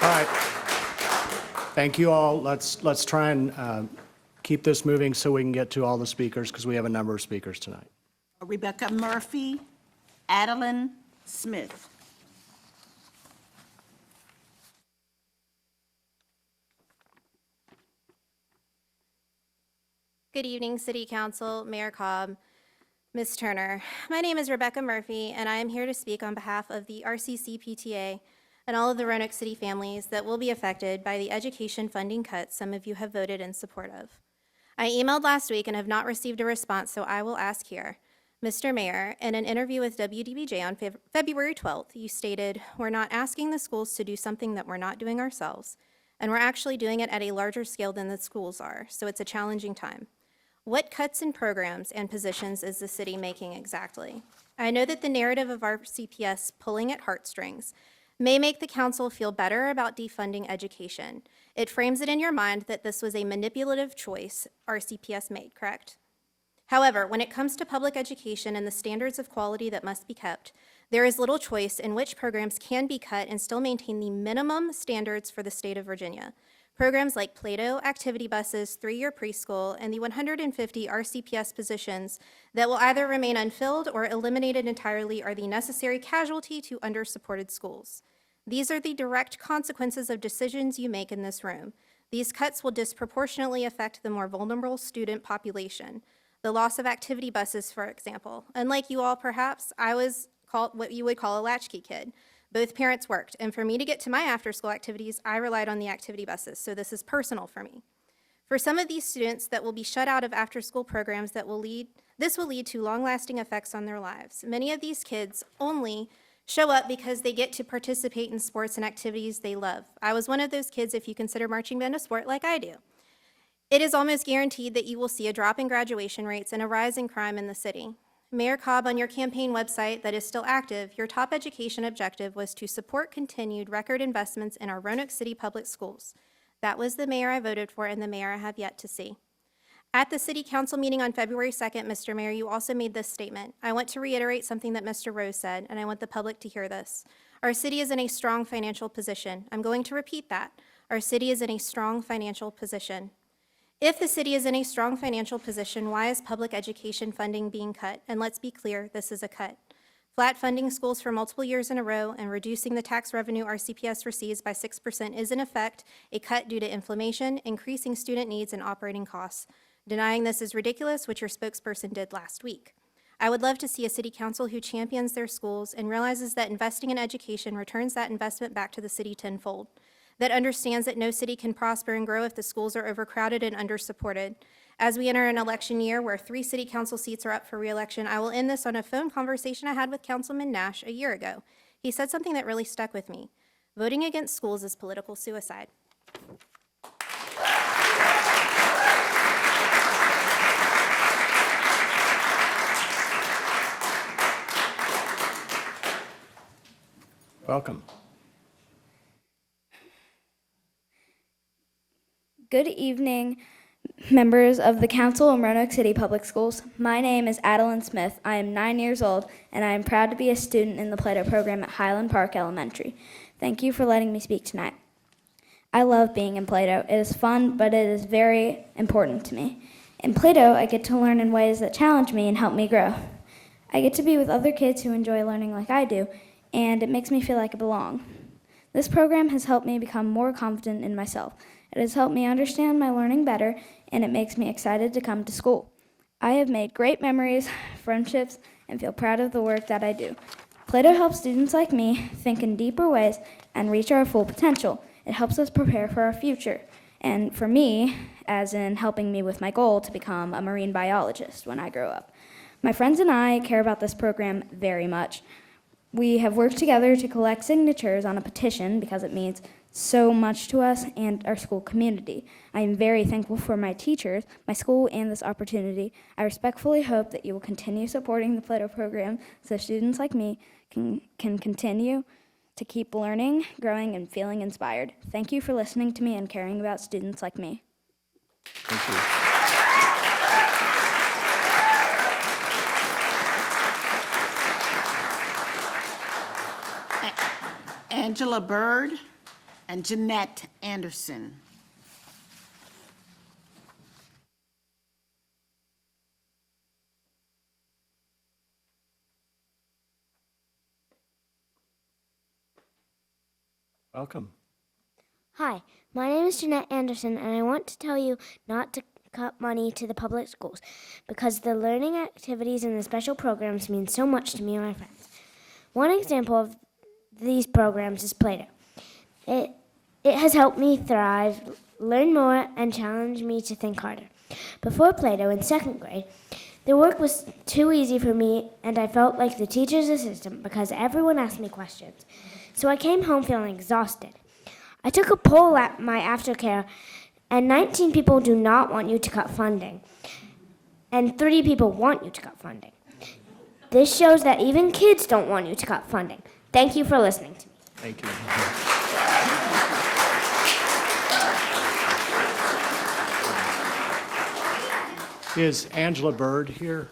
All right. Thank you all. Let's try and keep this moving so we can get to all the speakers because we have a number of speakers tonight. Rebecca Murphy, Adeline Smith. Good evening, City Council, Mayor Cobb, Ms. Turner. My name is Rebecca Murphy, and I am here to speak on behalf of the RCC PTA and all of the Roanoke City families that will be affected by the education funding cuts some of you have voted in support of. I emailed last week and have not received a response, so I will ask here. Mr. Mayor, in an interview with WDBJ on February 12th, you stated, "We're not asking the schools to do something that we're not doing ourselves, and we're actually doing it at a larger scale than the schools are, so it's a challenging time." What cuts in programs and positions is the city making exactly? I know that the narrative of our CPS pulling at heartstrings may make the council feel better about defunding education. It frames it in your mind that this was a manipulative choice our CPS made, correct? However, when it comes to public education and the standards of quality that must be kept, there is little choice in which programs can be cut and still maintain the minimum standards for the state of Virginia. Programs like Play-Doh, activity buses, 3-year preschool, and the 150 RCPS positions that will either remain unfilled or eliminated entirely are the necessary casualty to under-supported schools. These are the direct consequences of decisions you make in this room. These cuts will disproportionately affect the more vulnerable student population. The loss of activity buses, for example. Unlike you all, perhaps, I was what you would call a latchkey kid. Both parents worked, and for me to get to my after-school activities, I relied on the activity buses, so this is personal for me. For some of these students that will be shut out of after-school programs, this will lead to long-lasting effects on their lives. Many of these kids only show up because they get to participate in sports and activities they love. I was one of those kids if you consider marching band a sport like I do. It is almost guaranteed that you will see a drop in graduation rates and a rise in crime in the city. Mayor Cobb, on your campaign website that is still active, your top education objective was to support continued record investments in our Roanoke City public schools. That was the mayor I voted for and the mayor I have yet to see. At the City Council meeting on February 2nd, Mr. Mayor, you also made this statement. I want to reiterate something that Mr. Rose said, and I want the public to hear this. Our city is in a strong financial position. I'm going to repeat that. Our city is in a strong financial position. If the city is in a strong financial position, why is public education funding being cut? And let's be clear, this is a cut. Flat funding schools for multiple years in a row and reducing the tax revenue our CPS receives by 6% is in effect a cut due to inflation, increasing student needs, and operating costs. Denying this is ridiculous, which your spokesperson did last week. I would love to see a city council who champions their schools and realizes that investing in education returns that investment back to the city tenfold, that understands that no city can prosper and grow if the schools are overcrowded and undersupported. As we enter an election year where 3 city council seats are up for re-election, I will end this on a phone conversation I had with Councilman Nash a year ago. He said something that really stuck with me. Voting against schools is political suicide. Welcome. Good evening, members of the Council in Roanoke City Public Schools. My name is Adeline Smith. I am 9 years old, and I am proud to be a student in the Plato program at Highland Park Elementary. Thank you for letting me speak tonight. I love being in Plato. It is fun, but it is very important to me. In Plato, I get to learn in ways that challenge me and help me grow. I get to be with other kids who enjoy learning like I do, and it makes me feel like I belong. This program has helped me become more confident in myself. It has helped me understand my learning better, and it makes me excited to come to school. I have made great memories, friendships, and feel proud of the work that I do. Plato helps students like me think in deeper ways and reach our full potential. It helps us prepare for our future. And for me, as in helping me with my goal to become a marine biologist when I grow up. My friends and I care about this program very much. We have worked together to collect signatures on a petition because it means so much to us and our school community. I am very thankful for my teachers, my school, and this opportunity. I respectfully hope that you will continue supporting the Plato program so students like me can continue to keep learning, growing, and feeling inspired. Thank you for listening to me and caring about students like me. Thank you. Angela Bird and Jeanette Anderson. Welcome. Hi, my name is Jeanette Anderson, and I want to tell you not to cut money to the public schools because the learning activities and the special programs mean so much to me and my friends. One example of these programs is Plato. It has helped me thrive, learn more, and challenge me to think harder. Before Plato, in 2nd grade, the work was too easy for me, and I felt like the teacher's assistant because everyone asked me questions. So I came home feeling exhausted. I took a poll at my aftercare, and 19 people do not want you to cut funding, and 3 people want you to cut funding. This shows that even kids don't want you to cut funding. Thank you for listening to me. Thank you. Is Angela Bird here?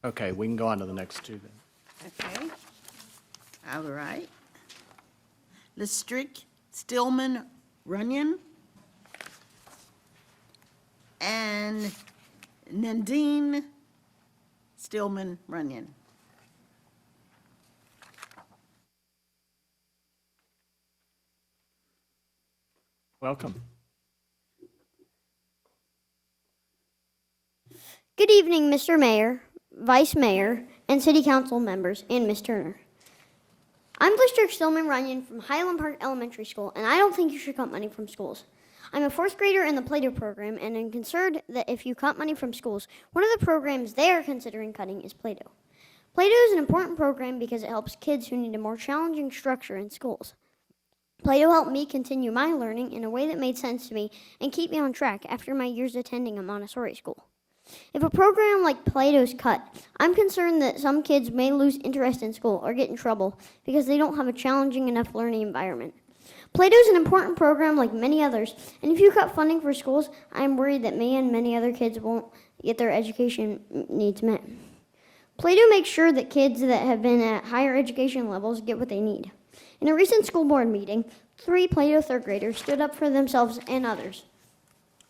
Okay, we can go on to the next 2 then. Okay. All right. Lestrick Stillman Runyon and Nadine Stillman Runyon. Welcome. Good evening, Mr. Mayor, Vice Mayor, and City Council members, and Ms. Turner. I'm Blister Stillman Runyon from Highland Park Elementary School, and I don't think you should cut money from schools. I'm a 4th grader in the Plato program, and I'm concerned that if you cut money from schools, one of the programs they are considering cutting is Plato. Play-Doh is an important program because it helps kids who need a more challenging structure in schools. Play-Doh helped me continue my learning in a way that made sense to me and keep me on track after my years attending a Montessori school. If a program like Play-Doh is cut, I'm concerned that some kids may lose interest in school or get in trouble because they don't have a challenging enough learning environment. Play-Doh is an important program like many others, and if you cut funding for schools, I am worried that me and many other kids won't get their education needs met. Play-Doh makes sure that kids that have been at higher education levels get what they need. In a recent school board meeting, 3 Play-Doh third graders stood up for themselves and others.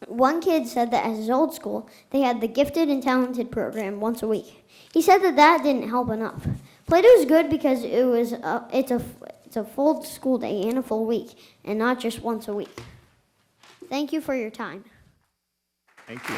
One kid said that at his old school, they had the gifted and talented program once a week. He said that didn't help enough. Play-Doh is good because it's a full school day and a full week, and not just once a week. Thank you for your time. Thank you.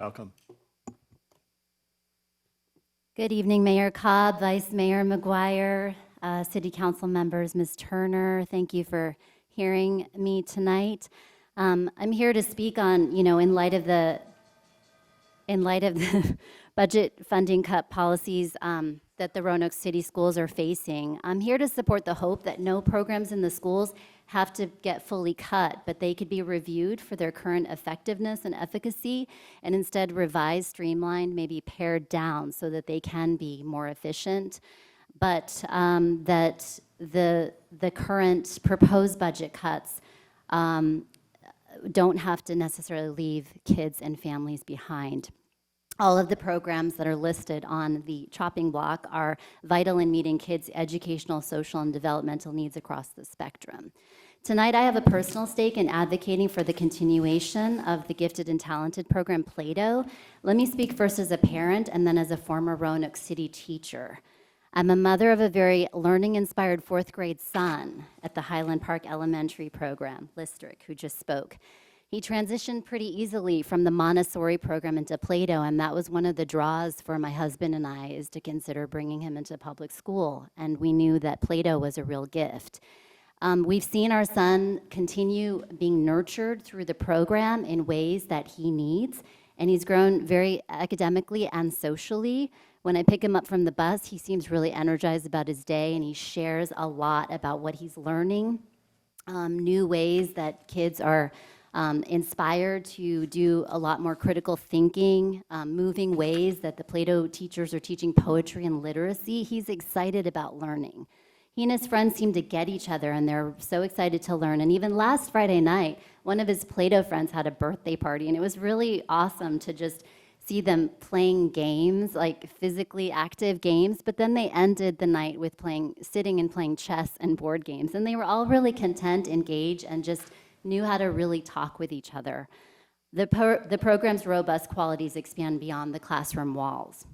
Welcome. Good evening, Mayor Cobb, Vice Mayor McGuire, City Council members, Ms. Turner. Thank you for hearing me tonight. I'm here to speak on, in light of the budget funding cut policies that the Roanoke City schools are facing. I'm here to support the hope that no programs in the schools have to get fully cut, but they could be reviewed for their current effectiveness and efficacy, and instead revised, streamlined, maybe pared down so that they can be more efficient. But that the current proposed budget cuts don't have to necessarily leave kids and families behind. All of the programs that are listed on the chopping block are vital in meeting kids' educational, social, and developmental needs across the spectrum. Tonight, I have a personal stake in advocating for the continuation of the gifted and talented program Play-Doh. Let me speak first as a parent and then as a former Roanoke City teacher. I'm a mother of a very learning-inspired 4th grade son at the Highland Park Elementary program, Listrick, who just spoke. He transitioned pretty easily from the Montessori program into Play-Doh, and that was one of the draws for my husband and I, is to consider bringing him into public school, and we knew that Play-Doh was a real gift. We've seen our son continue being nurtured through the program in ways that he needs, and he's grown very academically and socially. When I pick him up from the bus, he seems really energized about his day, and he shares a lot about what he's learning, new ways that kids are inspired to do a lot more critical thinking, moving ways that the Play-Doh teachers are teaching poetry and literacy. He's excited about learning. He and his friends seem to get each other, and they're so excited to learn. And even last Friday night, one of his Play-Doh friends had a birthday party, and it was really awesome to just see them playing games, like physically active games, but then they ended the night with sitting and playing chess and board games. And they were all really content, engaged, and just knew how to really talk with each other. The program's robust qualities expand beyond the classroom walls.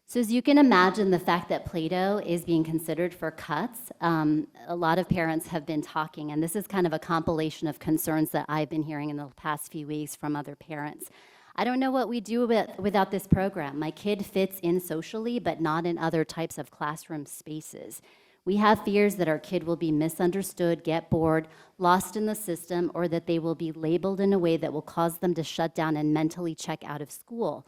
So as you can imagine, the fact that Play-Doh is being considered for cuts, a lot of parents have been talking, and this is kind of a compilation of concerns that I've been hearing in the past few weeks from other parents. I don't know what we do without this program. My kid fits in socially, but not in other types of classroom spaces. We have fears that our kid will be misunderstood, get bored, lost in the system, or that they will be labeled in a way that will cause them to shut down and mentally check out of school.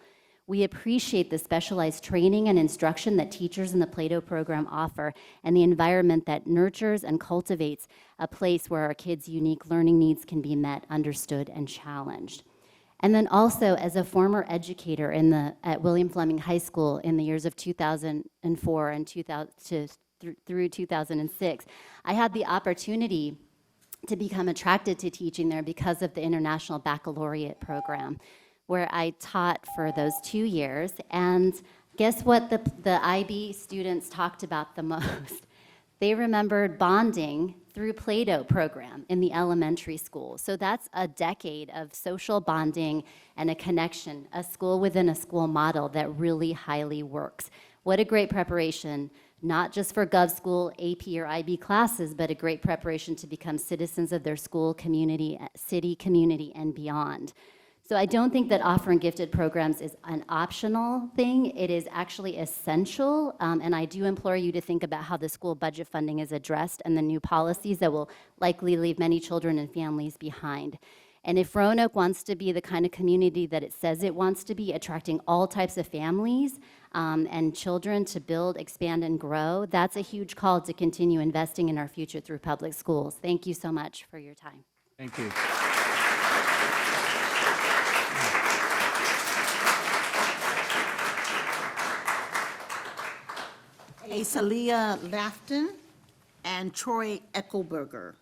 We appreciate the specialized training and instruction that teachers in the Play-Doh program offer, and the environment that nurtures and cultivates a place where our kids' unique learning needs can be met, understood, and challenged. And then also, as a former educator at William Fleming High School in the years of 2004 and through 2006, I had the opportunity to become attracted to teaching there because of the International Baccalaureate program, where I taught for those 2 years. And guess what the IB students talked about the most? They remembered bonding through Play-Doh program in the elementary school. So that's a decade of social bonding and a connection, a school within a school model that really highly works. What a great preparation, not just for Gov School, AP, or IB classes, but a great preparation to become citizens of their school, community, city, community, and beyond. So I don't think that offering gifted programs is an optional thing. It is actually essential, and I do implore you to think about how the school budget funding is addressed and the new policies that will likely leave many children and families behind. And if Roanoke wants to be the kind of community that it says it wants to be, attracting all types of families and children to build, expand, and grow, that's a huge call to continue investing in our future through public schools. Thank you so much for your time. Thank you. Asalia Lafton and Troy Eckelberger.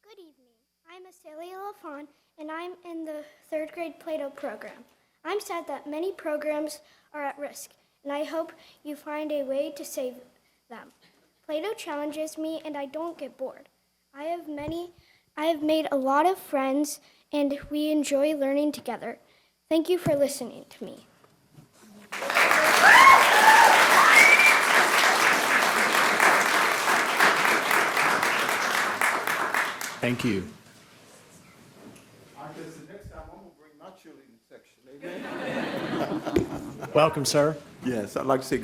Good evening. I'm Asalia Lafon, and I'm in the 3rd grade Play-Doh program. I'm sad that many programs are at risk, and I hope you find a way to save them. Play-Doh challenges me, and I don't get bored. I have made a lot of friends, and we enjoy learning together. Thank you for listening to me. Thank you. I guess the next time I'm gonna bring my cheerleading section, amen? Welcome, sir. Yes, I'd like to say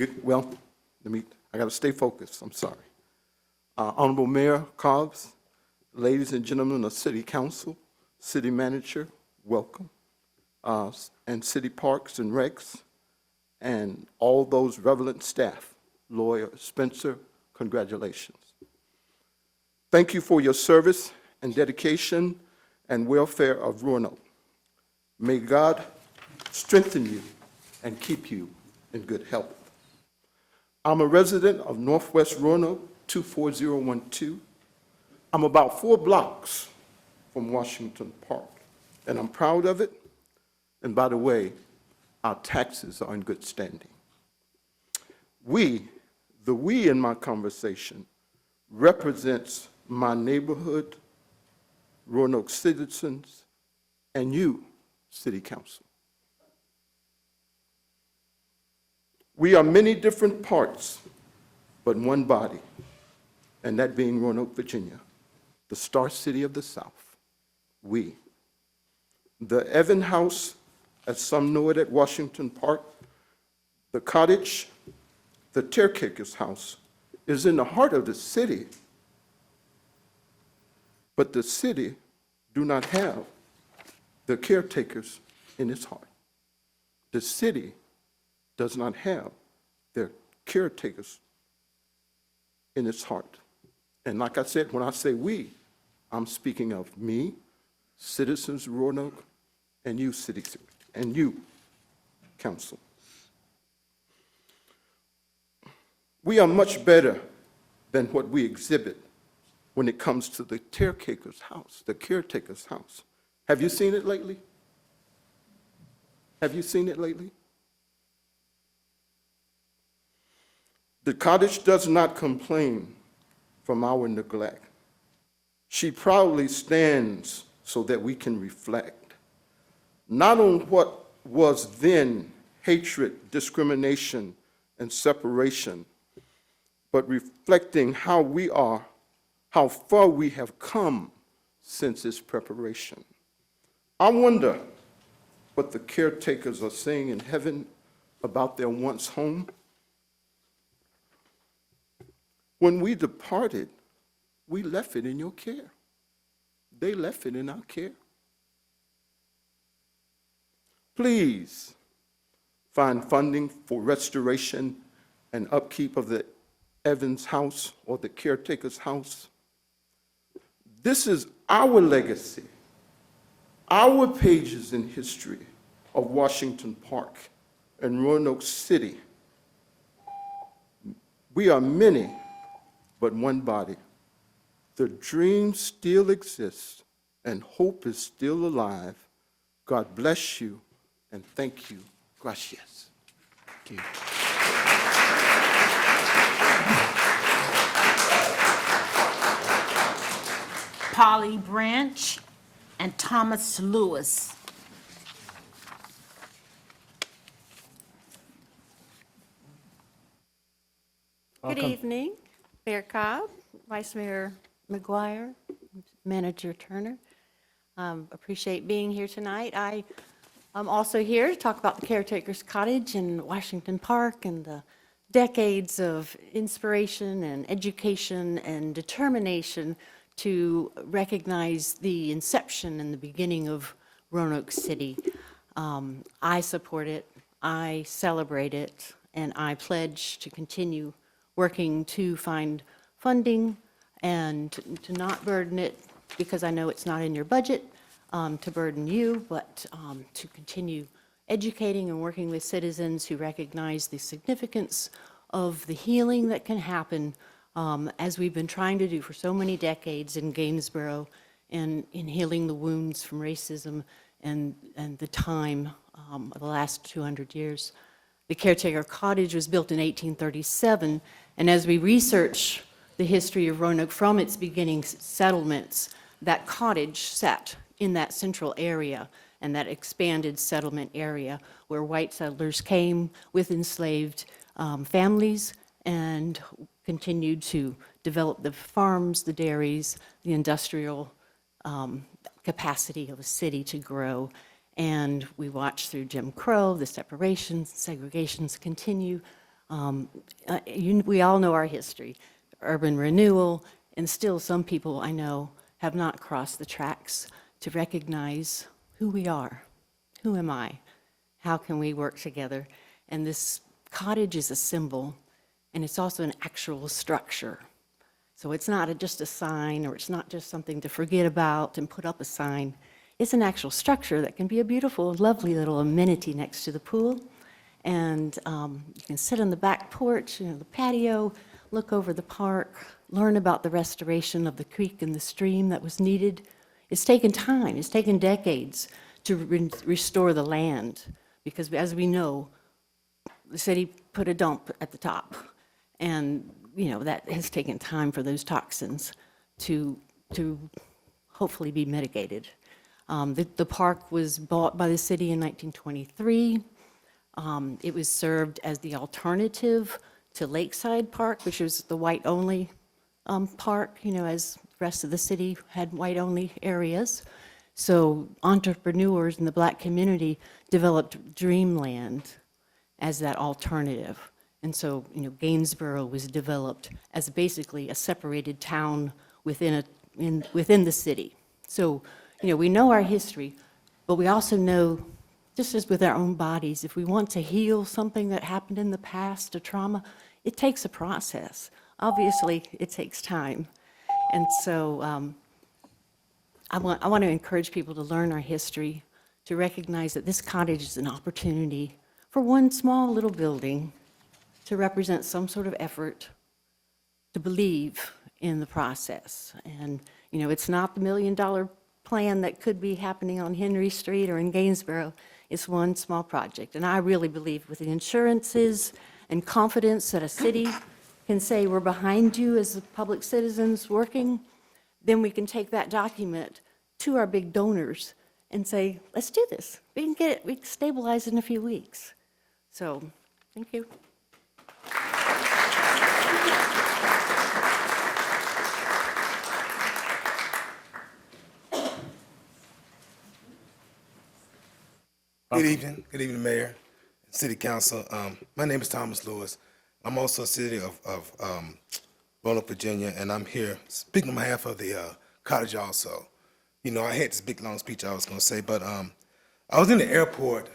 I gotta stay focused, I'm sorry. Honorable Mayor Cobbs, ladies and gentlemen of City Council, City Manager, welcome. And City Parks and Recs, and all those relevant staff. Lawyer Spencer, congratulations. Thank you for your service and dedication and welfare of Roanoke. May God strengthen you and keep you in good health. I'm a resident of Northwest Roanoke, 24012. I'm about 4 blocks from Washington Park, and I'm proud of it. And by the way, our taxes are in good standing. The we in my conversation represents my neighborhood, Roanoke citizens, and you, City Council. We are many different parts, but one body, and that being Roanoke, Virginia, the Star City of the South. We. The Evan House, as some know it at Washington Park, the cottage, the caretaker's house, is in the heart of the city. But the city do not have the caretakers in its heart. The city does not have their caretakers in its heart. And like I said, when I say we, I'm speaking of me, citizens of Roanoke, and you, and you, council. We are much better than what we exhibit when it comes to the caretaker's house, Have you seen it lately? Have you seen it lately? The cottage does not complain from our neglect. She proudly stands so that we can reflect, not on what was then hatred, discrimination, and separation, but reflecting how far we have come since its preparation. I wonder what the caretakers are saying in heaven about their once home. When we departed, we left it in your care. They left it in our care. Please find funding for restoration and upkeep of the Evans house or the caretaker's house. This is our legacy, our pages in history of Washington Park and Roanoke City. We are many, but one body. The dream still exists and hope is still alive. God bless you and thank you. Gracias. Thank you. Polly Branch and Thomas Lewis. Good evening, Mayor Cobb, Vice Mayor McGuire, Manager Turner. Appreciate being here tonight. I'm also here to talk about the Caretaker's Cottage in Washington Park and the decades of inspiration and education and determination to recognize the inception and the beginning of Roanoke City. I support it, I celebrate it, and I pledge to continue working to find funding and to not burden it, because I know it's not in your budget, to burden you, but to continue educating and working with citizens who recognize the significance of the healing that can happen, as we've been trying to do for so many decades in Gainesboro, and in healing the wounds from racism and the time of the last 200 years. The Caretaker Cottage was built in 1837, and as we research the history of Roanoke from its beginning settlements, that cottage sat in that central area and that expanded settlement area where white settlers came with enslaved families and continued to develop the farms, the dairies, the industrial capacity of a city to grow. And we watched through Jim Crow, the separations, segregations continue. We all know our history, urban renewal, and still some people I know have not crossed the tracks to recognize who we are. Who am I? How can we work together? And this cottage is a symbol, and it's also an actual structure. So it's not just a sign, or it's not just something to forget about and put up a sign. It's an actual structure that can be a beautiful, lovely little amenity next to the pool. And you can sit on the back porch, the patio, look over the park, learn about the restoration of the creek and the stream that was needed. It's taken time, it's taken decades to restore the land, because as we know, the city put a dump at the top. And that has taken time for those toxins to hopefully be mitigated. The park was bought by the city in 1923. It was served as the alternative to Lakeside Park, which was the white-only park, as the rest of the city had white-only areas. So entrepreneurs in the Black community developed Dreamland as that alternative. And so, Gainesboro was developed as basically a separated town within the city. So, we know our history, but we also know, just as with our own bodies, if we want to heal something that happened in the past, a trauma, it takes a process. Obviously, it takes time. And so I want to encourage people to learn our history, to recognize that this cottage is an opportunity for one small little building to represent some sort of effort to believe in the process. And, it's not the $1 million plan that could be happening on Henry Street or in Gainesboro. It's one small project. And I really believe with the insurances and confidence that a city can say we're behind you as the public citizens working, then we can take that document to our big donors and say, let's do this. We can stabilize in a few weeks. So, thank you. Good evening, Mayor, City Council. My name is Thomas Lewis. I'm also a citizen of Roanoke, Virginia, and I'm here speaking on behalf of the cottage also. I had this big long speech I was going to say, but I was in the airport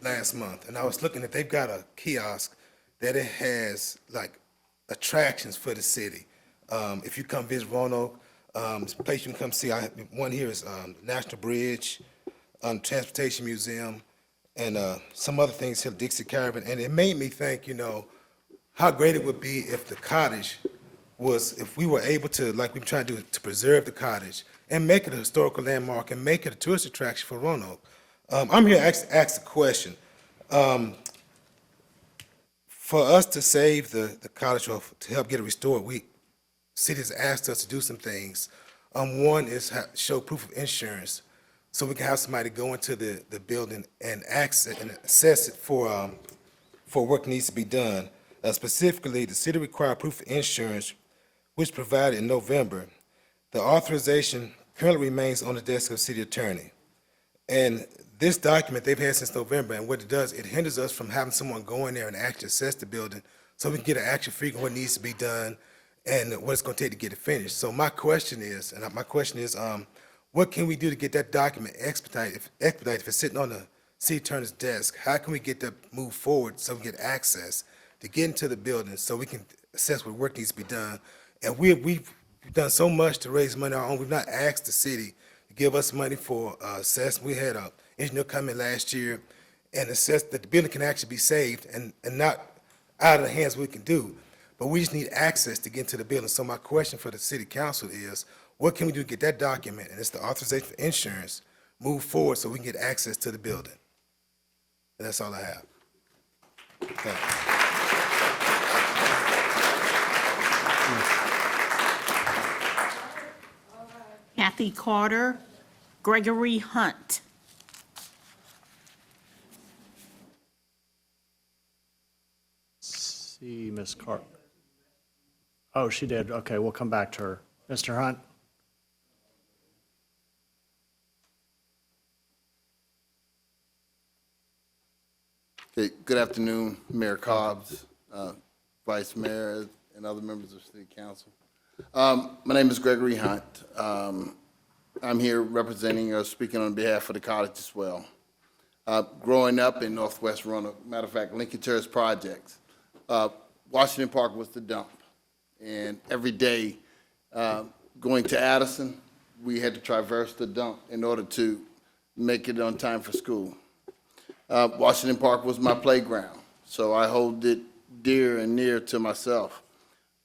last month, and I was looking at, they've got a kiosk that it has like attractions for the city. If you come visit Roanoke, it's a place you can come see. One here is National Bridge, Transportation Museum, and some other things here, Dixie Caravan. And it made me think, how great it would be if the cottage if we were able to, like we're trying to do, to preserve the cottage and make it a historical landmark and make it a tourist attraction for Roanoke. I'm here to ask a question. For us to save the cottage or to help get it restored, cities asked us to do some things. One is show proof of insurance, so we can have somebody go into the building and access and assess it for work needs to be done. Specifically, the city required proof of insurance, which provided in November. The authorization currently remains on the desk of the city attorney. And this document they've had since November, and what it does, it hinders us from having someone go in there and actually assess the building so we can get an action figure on what needs to be done and what it's going to take to get it finished. So my question is, what can we do to get that document expedited if it's sitting on the city attorney's desk? How can we get that moved forward so we get access to get into the building so we can assess what work needs to be done? And we've done so much to raise money on our own. We've not asked the city to give us money for assessment. We had an engineer come in last year and assess that the building can actually be saved and not out of the hands we can do. But we just need access to get into the building. So my question for the city council is, what can we do to get that document, and it's the authorization for insurance, move forward so we can get access to the building? And that's all I have. Thank you. Kathy Carter, Gregory Hunt. See Ms. Carter. Oh, she did. Okay, we'll come back to her. Mr. Hunt? Okay, good afternoon, Mayor Cobbs, Vice Mayor, and other members of City Council. My name is Gregory Hunt. I'm here representing or speaking on behalf of the college as well. Growing up in Northwest Roanoke, matter of fact, Lincoln Terrace projects, Washington Park was the dump. And every day going to Addison, we had to traverse the dump in order to make it on time for school. Washington Park was my playground, so I hold it dear and near to myself.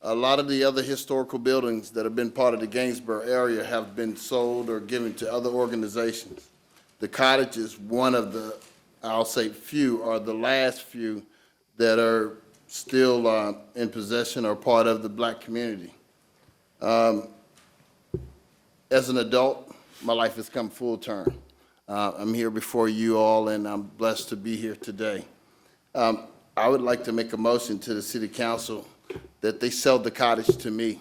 A lot of the other historical buildings that have been part of the Gainsborough area have been sold or given to other organizations. The cottage is one of the, I'll say few, or the last few that are still in possession or part of the black community. As an adult, my life has come full term. I'm here before you all, and I'm blessed to be here today. I would like to make a motion to the City Council that they sell the cottage to me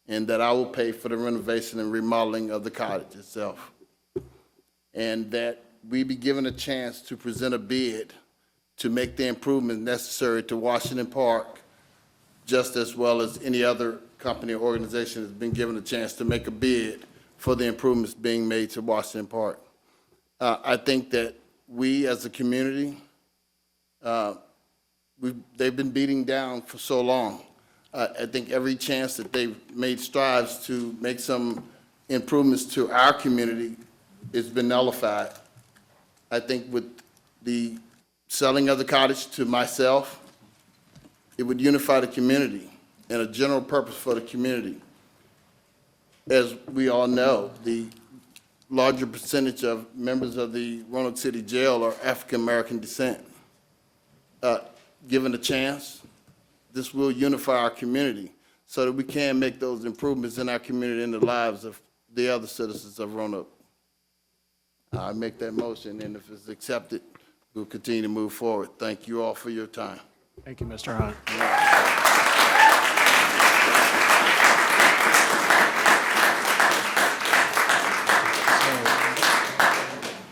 and that I will pay for the renovation and remodeling of the cottage itself. And that we be given a chance to present a bid to make the improvements necessary to Washington Park, just as well as any other company or organization that's been given a chance to make a bid for the improvements being made to Washington Park. I think that we as a community, they've been beating down for so long. I think every chance that they've made strides to make some improvements to our community, it's been nullified. I think with the selling of the cottage to myself, it would unify the community and a general purpose for the community. As we all know, the larger percentage of members of the Roanoke City Jail are African-American descent. Given a chance, this will unify our community so that we can make those improvements in our community and the lives of the other citizens of Roanoke. I make that motion, and if it's accepted, we'll continue to move forward. Thank you all for your time. Thank you, Mr. Hunt.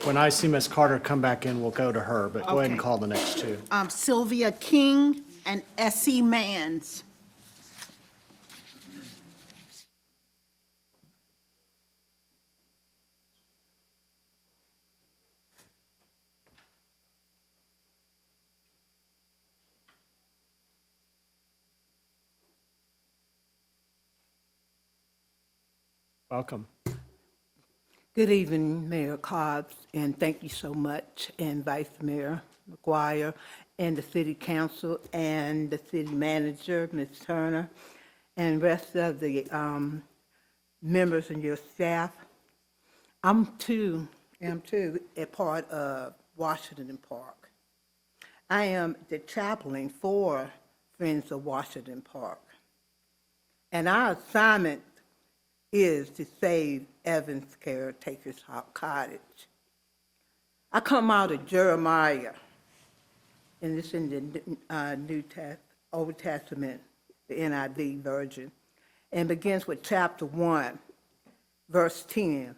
When I see Ms. Carter come back in, we'll go to her, but go ahead and Okay. call the next two. Sylvia King and Essie Mans. Welcome. Good evening, Mayor Cobbs, and thank you so much, and Vice Mayor McGuire, and the City Council, and the City Manager, Ms. Turner, and rest of the members and your staff. I'm too a part of Washington Park. I am the chaplain for Friends of Washington Park, and our assignment is to save Evans Caretaker's Cottage. I come out of Jeremiah and it's in the Old Testament, the NIV version, and begins with chapter 1, verse 10.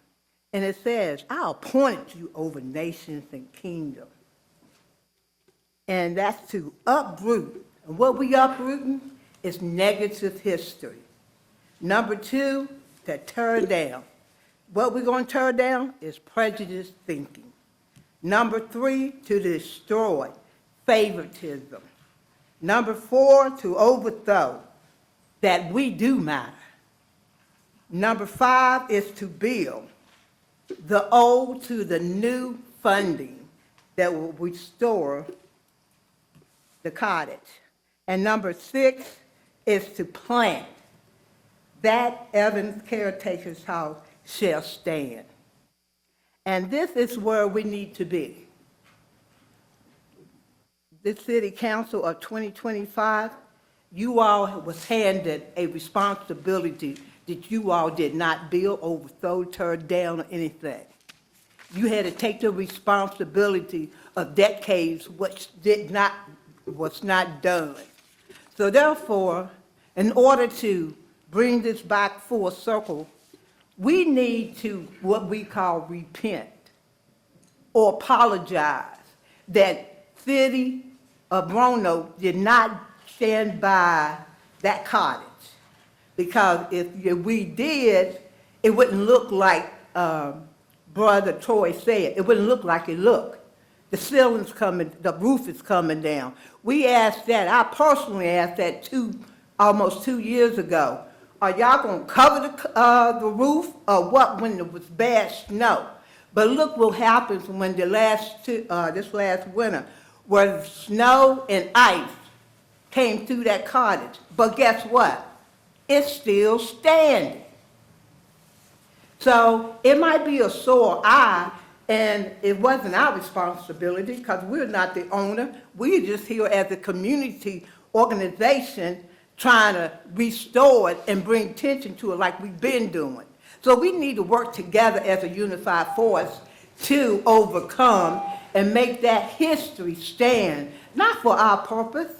And it says, I appointed you over nations and kingdoms. And that's to uproot. And what we uprooting is negative history. Number 2, to tear down. What we're going to tear down is prejudice thinking. Number 3, to destroy favoritism. Number 4, to overthrow that we do matter. Number 5 is to build the old to the new funding that will restore the cottage. And number 6 is to plant that Evans caretaker's house shall stand. And this is where we need to be. The City Council of 2025, you all was handed a responsibility that you all did not build, overthrow, tear down, or anything. You had to take the responsibility of decades which was not done. So therefore, in order to bring this back full circle, we need to, what we call, repent or apologize that City of Roanoke did not stand by that cottage. Because if we did, it wouldn't look like Brother Troy said. It wouldn't look like it looked. The ceiling's coming, the roof is coming down. We asked that, I personally asked that almost 2 years ago. Are y'all gonna cover the roof or what when it was bad snow? But look what happens when this last winter, where snow and ice came through that cottage. But guess what? It's still standing. So it might be a sore eye, and it wasn't our responsibility because we're not the owner. We're just here as a community organization trying to restore it and bring attention to it like we've been doing. So we need to work together as a unified force to overcome and make that history stand, not for our purpose,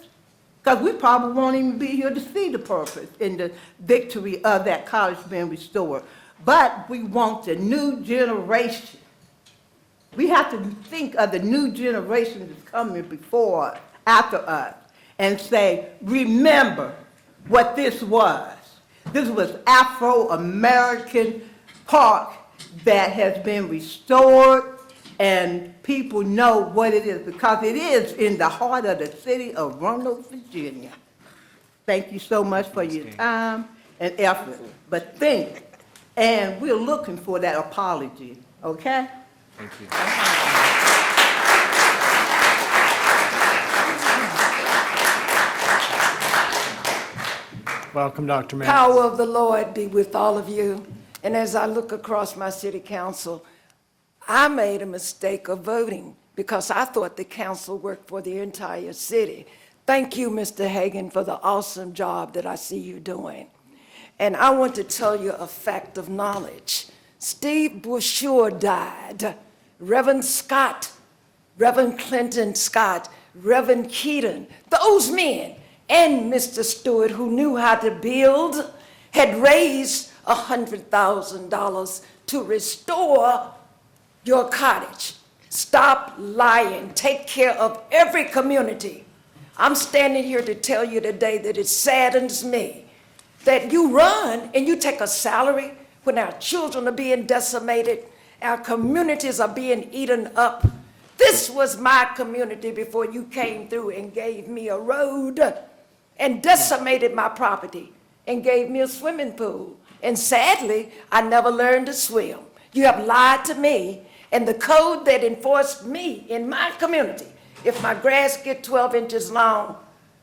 because we probably won't even be here to see the purpose in the victory of that college being restored. But we want the new generation. We have to think of the new generation that's coming before us, after us, and say, remember what this was. This was Afro-American Park that has been restored, and people know what it is because it is in the heart of the city of Roanoke, Virginia. Thank you so much for your time and effort. But think, and we're looking for that apology, okay? Thank you. Welcome, Dr. Mann. Power of the Lord be with all of you. And as I look across my city council, I made a mistake of voting because I thought the council worked for the entire city. Thank you, Mr. Hagan, for the awesome job that I see you doing. And I want to tell you a fact of knowledge. Steve Boucher died. Reverend Scott, Reverend Clinton Scott, Reverend Keaton, those men, and Mr. Stewart, who knew how to build, had raised $100,000 to restore your cottage. Stop lying. Take care of every community. I'm standing here to tell you today that it saddens me that you run and you take a salary when our children are being decimated, our communities are being eaten up. This was my community before you came through and gave me a road and decimated my property and gave me a swimming pool. And sadly, I never learned to swim. You have lied to me, and the code that enforced me in my community, if my grass get 12 inches long,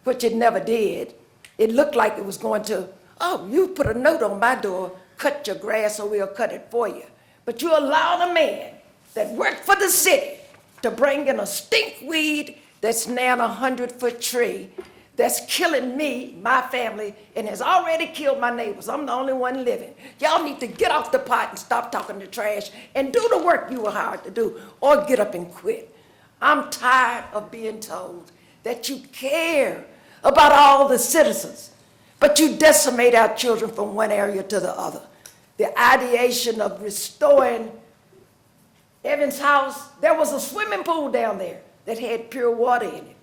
which it never did, it looked like it was going to, oh, you put a note on my door, cut your grass or we'll cut it for you. But you allowed a man that worked for the city to bring in a stinkweed that's now a 100-foot tree that's killing me, my family, and has already killed my neighbors. I'm the only one living. Y'all need to get off the pot and stop talking the trash and do the work you were hired to do, or get up and quit. I'm tired of being told that you care about all the citizens, but you decimate our children from one area to the other. The ideation of restoring Evans House, there was a swimming pool down there that had pure water in it.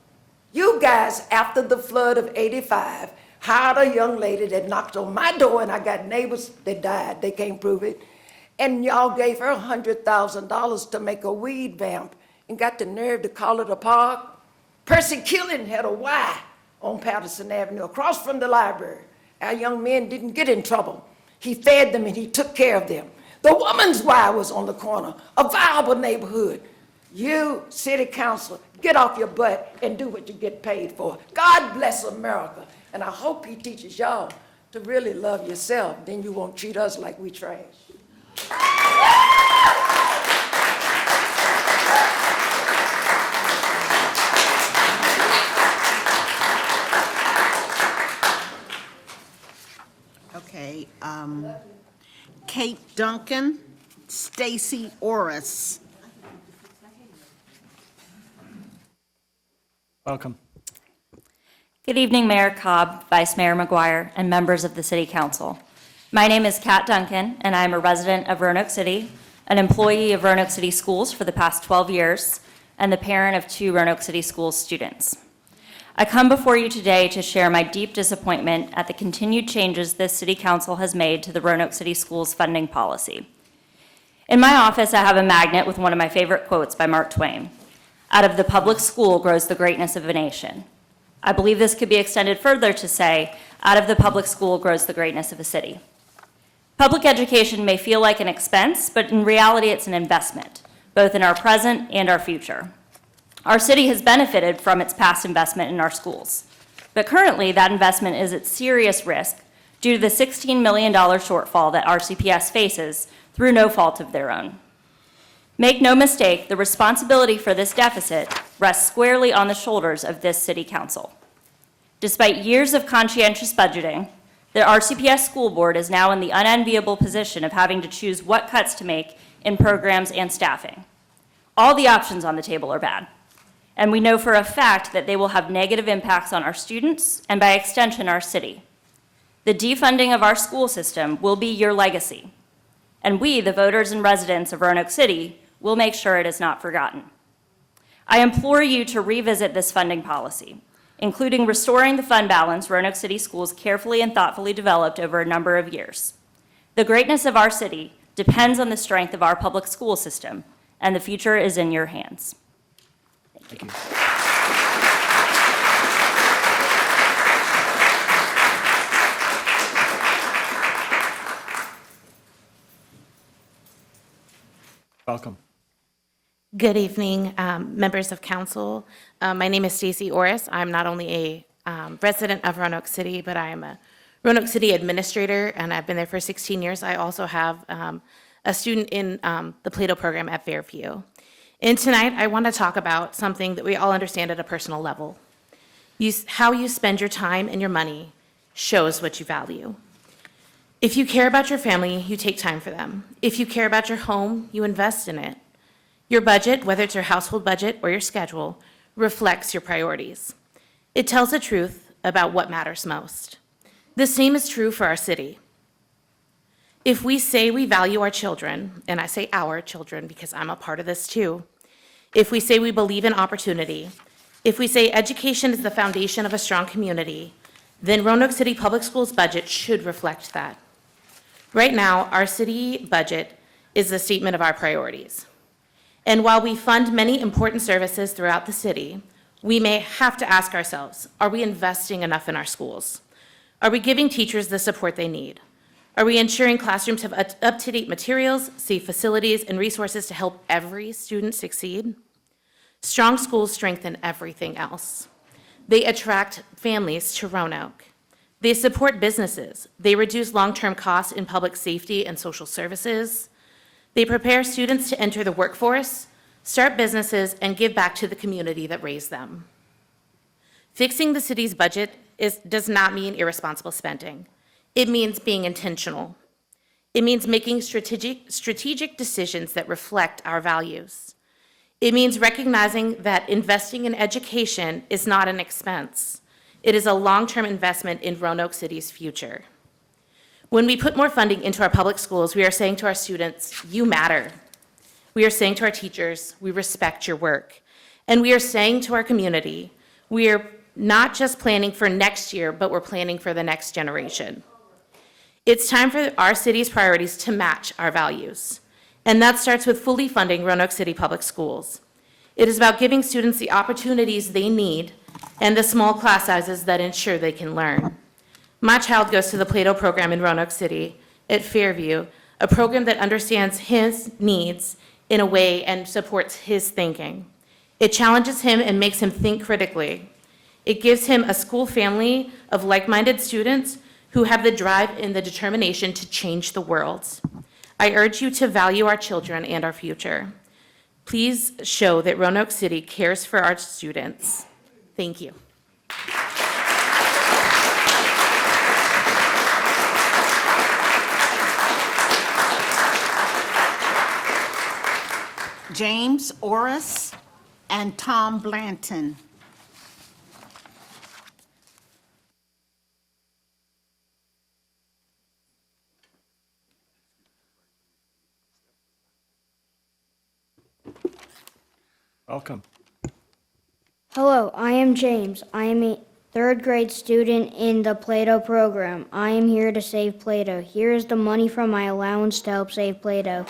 You guys, after the flood of '85, hired a young lady that knocked on my door, and I got neighbors that died, they can't prove it, and y'all gave her $100,000 to make a weed vamp and got the nerve to call it a park. Percy Killen had a Y on Patterson Avenue across from the library. Our young men didn't get in trouble. He fed them and he took care of them. The woman's Y was on the corner, a viable neighborhood. You, city council, get off your butt and do what you get paid for. God bless America. And I hope he teaches y'all to really love yourself. Then you won't treat us like we trash. Okay, Kate Duncan, Stacy Orris. Welcome. Good evening, Mayor Cobb, Vice Mayor McGuire, and members of the City Council. My name is Kat Duncan, and I am a resident of Roanoke City, an employee of Roanoke City Schools for the past 12 years, and the parent of 2 Roanoke City Schools students. I come before you today to share my deep disappointment at the continued changes this City Council has made to the Roanoke City Schools funding policy. In my office, I have a magnet with one of my favorite quotes by Mark Twain. Out of the public school grows the greatness of a nation. I believe this could be extended further to say, out of the public school grows the greatness of a city. Public education may feel like an expense, but in reality it's an investment, both in our present and our future. Our city has benefited from its past investment in our schools, but currently that investment is at serious risk due to the $16 million shortfall that RCPS faces through no fault of their own. Make no mistake, the responsibility for this deficit rests squarely on the shoulders of this City Council. Despite years of conscientious budgeting, the RCPS School Board is now in the unenviable position of having to choose what cuts to make in programs and staffing. All the options on the table are bad, and we know for a fact that they will have negative impacts on our students and by extension our city. The defunding of our school system will be your legacy, and we, the voters and residents of Roanoke City, will make sure it is not forgotten. I implore you to revisit this funding policy, including restoring the fund balance Roanoke City Schools carefully and thoughtfully developed over a number of years. The greatness of our city depends on the strength of our public school system, and the future is in your hands. Thank you. Welcome. Good evening, members of council. My name is Stacy Orris. I'm not only a resident of Roanoke City, but I am a Roanoke City administrator, and I've been there for 16 years. I also have a student in the Plato program at Fairview. And tonight, I want to talk about something that we all understand at a personal level. How you spend your time and your money shows what you value. If you care about your family, you take time for them. If you care about your home, you invest in it. Your budget, whether it's your household budget or your schedule, reflects your priorities. It tells the truth about what matters most. The same is true for our city. If we say we value our children, and I say our children because I'm a part of this too, if we say we believe in opportunity, if we say education is the foundation of a strong community, then Roanoke City Public Schools budget should reflect that. Right now, our city budget is a statement of our priorities. And while we fund many important services throughout the city, we may have to ask ourselves, are we investing enough in our schools? Are we giving teachers the support they need? Are we ensuring classrooms have up-to-date materials, safe facilities, and resources to help every student succeed? Strong schools strengthen everything else. They attract families to Roanoke. They support businesses. They reduce long-term costs in public safety and social services. They prepare students to enter the workforce, start businesses, and give back to the community that raised them. Fixing the city's budget does not mean irresponsible spending. It means being intentional. It means making strategic decisions that reflect our values. It means recognizing that investing in education is not an expense. It is a long-term investment in Roanoke City's future. When we put more funding into our public schools, we are saying to our students, you matter. We are saying to our teachers, we respect your work. And we are saying to our community, we are not just planning for next year, but we're planning for the next generation. It's time for our city's priorities to match our values. And that starts with fully funding Roanoke City Public Schools. It is about giving students the opportunities they need and the small class sizes that ensure they can learn. My child goes to the Plato program in Roanoke City at Fairview, a program that understands his needs in a way and supports his thinking. It challenges him and makes him think critically. It gives him a school family of like-minded students who have the drive and the determination to change the world. I urge you to value our children and our future. Please show that Roanoke City cares for our students. Thank you. James Orris and Tom Blanton. Welcome. Hello, I am James. I am a third grade student in the Plato program. I am here to save Plato. Here is the money from my allowance to help save Plato.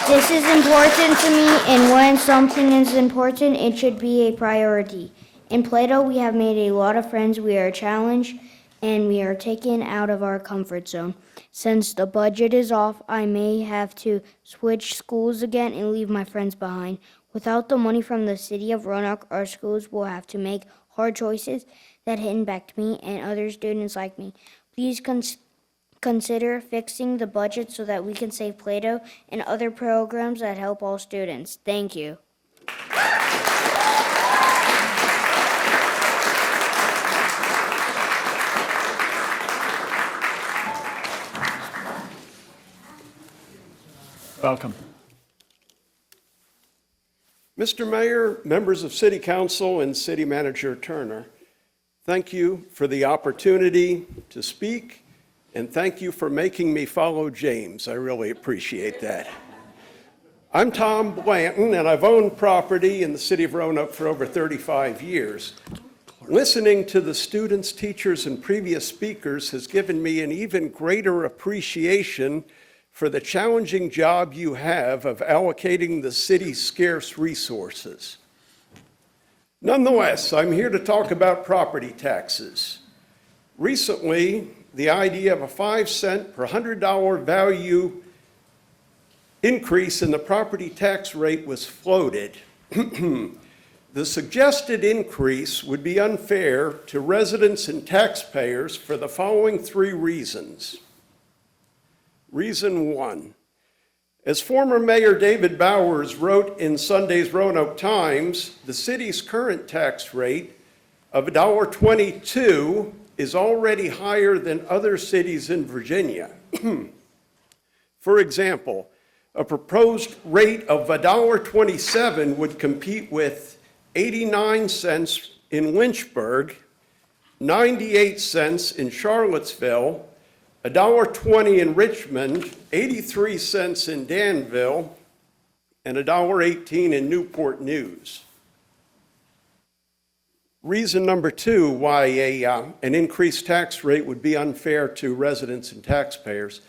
This is important to me, and when something is important, it should be a priority. In Plato, we have made a lot of friends. We are challenged, and we are taken out of our comfort zone. Since the budget is off, I may have to switch schools again and leave my friends behind. Without the money from the city of Roanoke, our schools will have to make hard choices that impact me and other students like me. Please consider fixing the budget so that we can save Plato and other programs that help all students. Thank you. Welcome. Mr. Mayor, members of City Council, and City Manager Turner, thank you for the opportunity to speak, and thank you for making me follow James. I really appreciate that. I'm Tom Blanton, and I've owned property in the city of Roanoke for over 35 years. Listening to the students, teachers, and previous speakers has given me an even greater appreciation for the challenging job you have of allocating the city's scarce resources. Nonetheless, I'm here to talk about property taxes. Recently, the idea of a 5-cent per $100 value increase in the property tax rate was floated. The suggested increase would be unfair to residents and taxpayers for the following 3 reasons. Reason 1, as former Mayor David Bowers wrote in Sunday's Roanoke Times, the city's current tax rate of $1.22 is already higher than other cities in Virginia. For example, a proposed rate of $1.27 would compete with 89 cents in Lynchburg, 98 cents in Charlottesville, $1.20 in Richmond, 83 cents in Danville, and $1.18 in Newport News. Reason number 2 why an increased tax rate would be unfair to residents and taxpayers.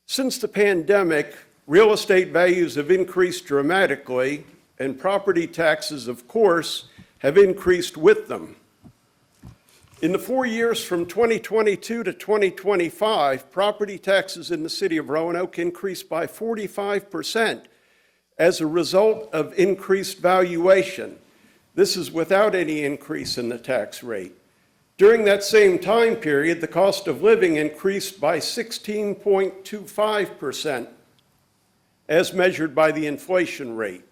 Since the pandemic, real estate values have increased dramatically, and property taxes, of course, have increased with them. In the 4 years from 2022 to 2025, property taxes in the city of Roanoke increased by 45% as a result of increased valuation. This is without any increase in the tax rate. During that same time period, the cost of living increased by 16.25%, as measured by the inflation rate.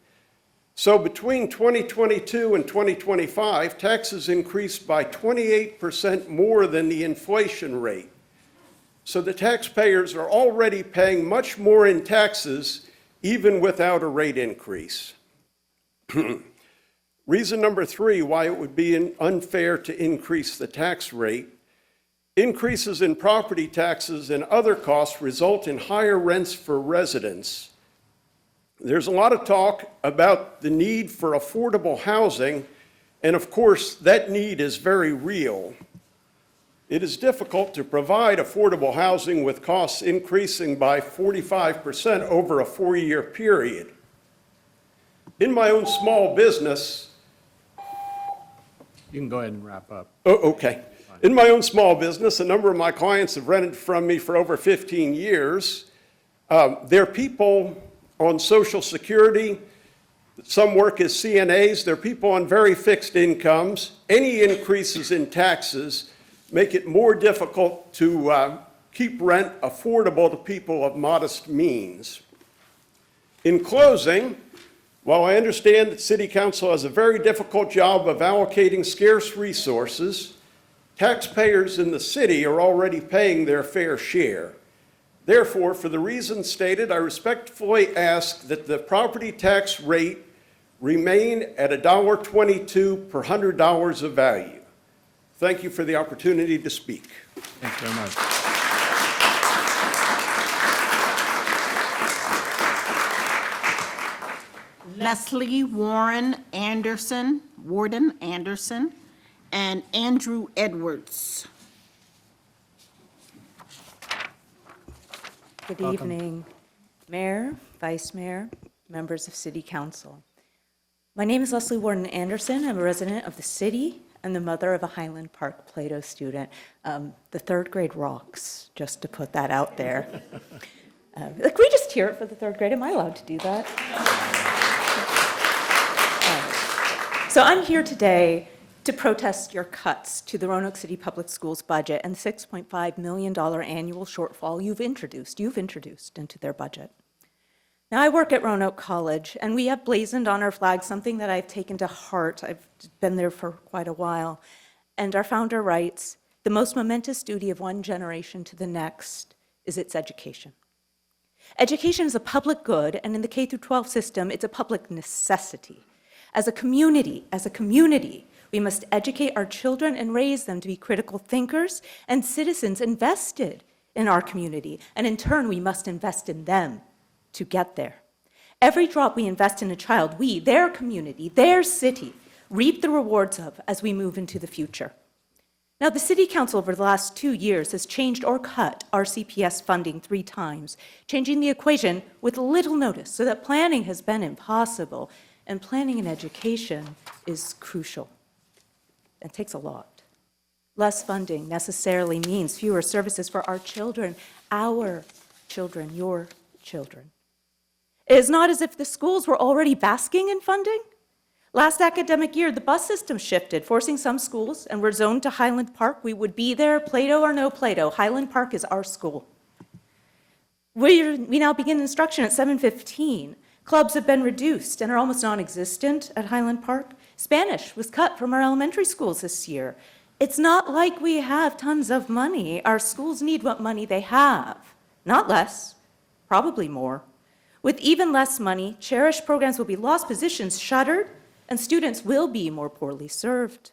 So between 2022 and 2025, taxes increased by 28% more than the inflation rate. So the taxpayers are already paying much more in taxes, even without a rate increase. Reason number 3 why it would be unfair to increase the tax rate. Increases in property taxes and other costs result in higher rents for residents. There's a lot of talk about the need for affordable housing, and of course, that need is very real. It is difficult to provide affordable housing with costs increasing by 45% over a 4-year period. In my own small business, You can go ahead and wrap up. oh, okay. In my own small business, a number of my clients have rented from me for over 15 years. They're people on Social Security. Some work as CNAs. They're people on very fixed incomes. Any increases in taxes make it more difficult to keep rent affordable to people of modest means. In closing, while I understand that City Council has a very difficult job of allocating scarce resources, taxpayers in the city are already paying their fair share. Therefore, for the reasons stated, I respectfully ask that the property tax rate remain at $1.22 per $100 of value. Thank you for the opportunity to speak. Thank you very much. Leslie Warren Anderson, Warden Anderson, and Andrew Edwards. Good evening, Mayor, Vice Mayor, members of City Council. My name is Leslie Warden Anderson. I'm a resident of the city and the mother of a Highland Park Plato student. The third grade rocks, just to put that out there. Can we just hear it for the third grade? Am I allowed to do that? So I'm here today to protest your cuts to the Roanoke City Public Schools budget and the $6.5 million annual shortfall you've introduced into their budget. Now, I work at Roanoke College, and we have blazoned on our flag something that I've taken to heart. I've been there for quite a while. And our founder writes, "The most momentous duty of one generation to the next is its education." Education is a public good, and in the K-12 system, it's a public necessity. As a community, we must educate our children and raise them to be critical thinkers and citizens invested in our community. And in turn, we must invest in them to get there. Every drop we invest in a child, we, their community, their city, reap the rewards of as we move into the future. Now, the City Council over the last 2 years has changed or cut our CPS funding 3 times, changing the equation with little notice so that planning has been impossible, and planning in education is crucial. It takes a lot. Less funding necessarily means fewer services for our children, your children. It is not as if the schools were already basking in funding. Last academic year, the bus system shifted, forcing some schools, and were zoned to Highland Park. We would be there, Plato or no Plato. Highland Park is our school. We now begin instruction at 7:15. Clubs have been reduced and are almost non-existent at Highland Park. Spanish was cut from our elementary schools this year. It's not like we have tons of money. Our schools need what money they have, not less, probably more. With even less money, cherished programs will be lost, positions shuttered, and students will be more poorly served.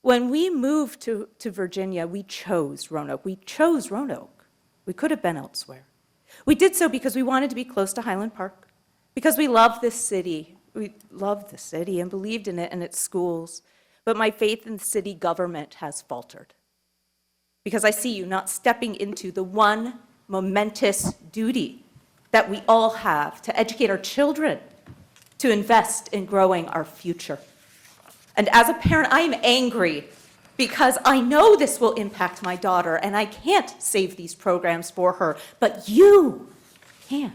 When we moved to Virginia, we chose Roanoke. We could have been elsewhere. We did so because we wanted to be close to Highland Park, because we love this city. We loved the city and believed in it and its schools. But my faith in the city government has faltered, because I see you not stepping into the one momentous duty that we all have to educate our children, to invest in growing our future. And as a parent, I am angry because I know this will impact my daughter, and I can't save these programs for her, but you can.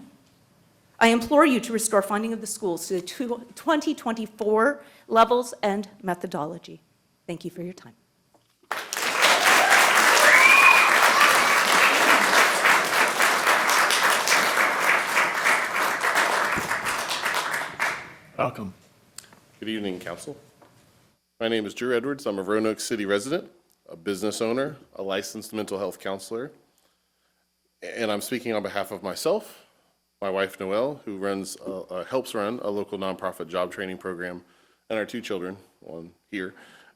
I implore you to restore funding of the schools to the 2024 levels and methodology. Thank you for your time. Welcome. Good evening, Council. My name is Drew Edwards. I'm a Roanoke City resident, a business owner, a licensed mental health counselor, and I'm speaking on behalf of myself, my wife Noelle, who helps run a local nonprofit job training program, and our 2 children, one here,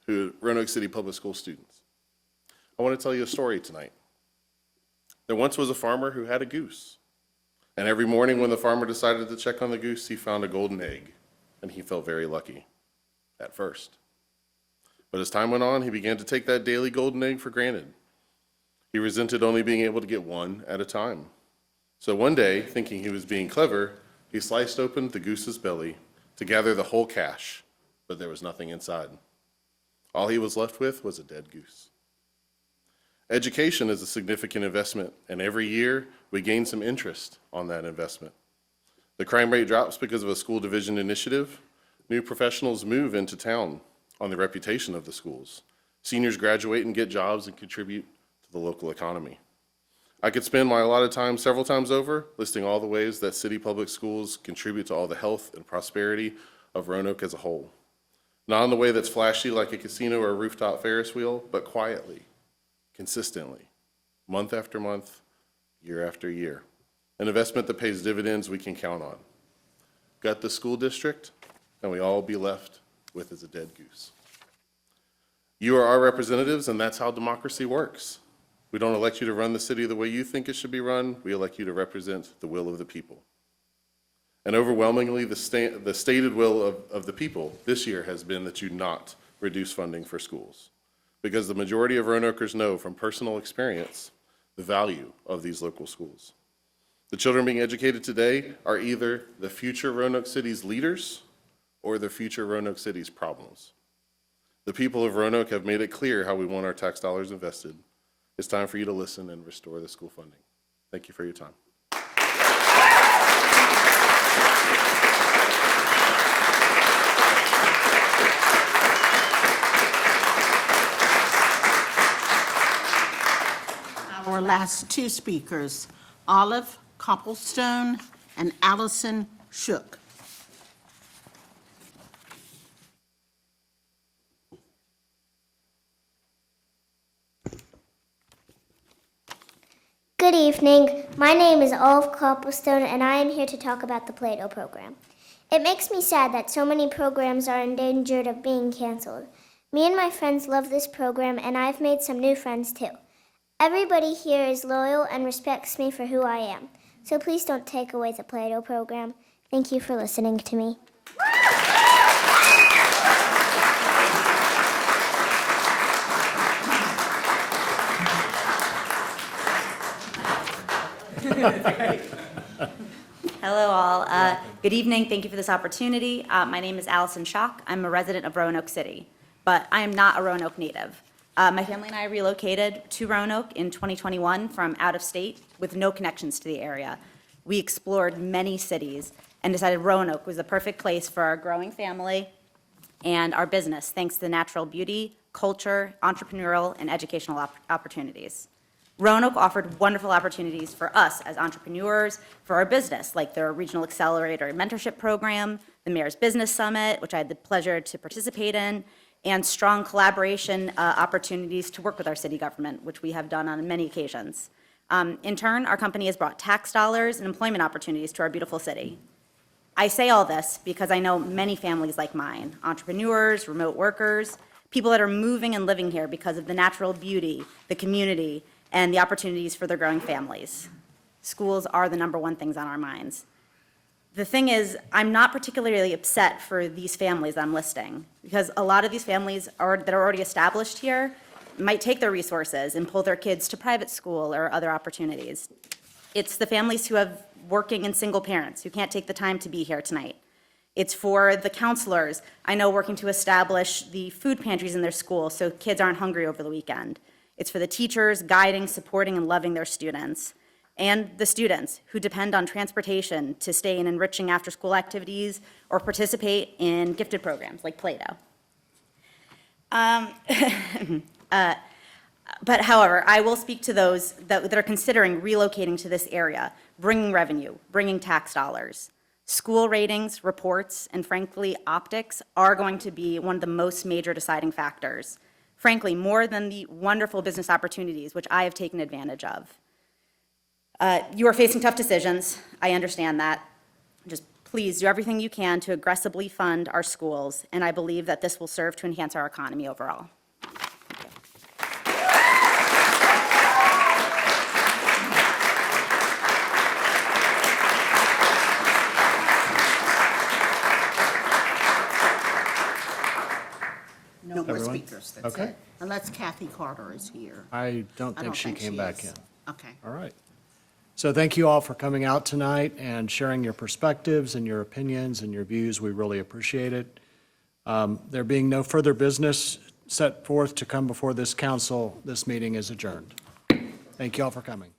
who are Roanoke City Public School students. I want to tell you a story tonight. There once was a farmer who had a goose. And every morning when the farmer decided to check on the goose, he found a golden egg. And he felt very lucky at first. But as time went on, he began to take that daily golden egg for granted. He resented only being able to get one at a time. So one day, thinking he was being clever, he sliced open the goose's belly to gather the whole cache, but there was nothing inside. All he was left with was a dead goose. Education is a significant investment, and every year we gain some interest on that investment. The crime rate drops because of a school division initiative. New professionals move into town on the reputation of the schools. Seniors graduate and get jobs and contribute to the local economy. I could spend my allotted time several times over listing all the ways that city public schools contribute to all the health and prosperity of Roanoke as a whole. Not in the way that's flashy like a casino or a rooftop Ferris wheel, but quietly, consistently, month after month, year after year. An investment that pays dividends we can count on. Gut the school district, and we all be left with is a dead goose. You are our representatives, and that's how democracy works. We don't elect you to run the city the way you think it should be run. We elect you to represent the will of the people. And overwhelmingly, the stated will of the people this year has been that you not reduce funding for schools, because the majority of Roanokers know from personal experience the value of these local schools. The children being educated today are either the future Roanoke City's leaders or the future Roanoke City's problems. The people of Roanoke have made it clear how we want our tax dollars invested. It's time for you to listen and restore the school funding. Thank you for your time. Our last 2 speakers, Olive Copplestone and Allison Shook. Good evening. My name is Olive Copplestone, and I am here to talk about the Play-Doh program. It makes me sad that so many programs are endangered of being canceled. Me and my friends love this program, and I've made some new friends too. Everybody here is loyal and respects me for who I am. So please don't take away the Play-Doh program. Thank you for listening to me. Hello, all. Good evening. Thank you for this opportunity. My name is Allison Schock. I'm a resident of Roanoke City, but I am not a Roanoke native. My family and I relocated to Roanoke in 2021 from out of state with no connections to the area. We explored many cities and decided Roanoke was the perfect place for our growing family and our business, thanks to the natural beauty, culture, entrepreneurial, and educational opportunities. Roanoke offered wonderful opportunities for us as entrepreneurs, for our business, like their Regional Accelerator and Mentorship Program, the Mayor's Business Summit, which I had the pleasure to participate in, and strong collaboration opportunities to work with our city government, which we have done on many occasions. In turn, our company has brought tax dollars and employment opportunities to our beautiful city. I say all this because I know many families like mine, entrepreneurs, remote workers, people that are moving and living here because of the natural beauty, the community, and the opportunities for their growing families. Schools are the #1 things on our minds. The thing is, I'm not particularly upset for these families I'm listing, because a lot of these families that are already established here might take their resources and pull their kids to private school or other opportunities. It's the families who have working and single parents who can't take the time to be here tonight. It's for the counselors I know working to establish the food pantries in their school so kids aren't hungry over the weekend. It's for the teachers guiding, supporting, and loving their students, and the students who depend on transportation to stay in enriching after-school activities or participate in gifted programs like Play-Doh. But however, I will speak to those that are considering relocating to this area, bringing revenue, bringing tax dollars. School ratings, reports, and frankly, optics are going to be one of the most major deciding factors. Frankly, more than the wonderful business opportunities which I have taken advantage of. You are facing tough decisions. I understand that. Just please do everything you can to aggressively fund our schools, and I believe that this will serve to enhance our economy overall. No more Everyone? speakers, that's Okay. it. Unless Kathy Carter is here. I don't think she came back is. in. Okay. All right. So thank you all for coming out tonight and sharing your perspectives and your opinions and your views. We really appreciate it. There being no further business set forth to come before this council, this meeting is adjourned. Thank you all for coming.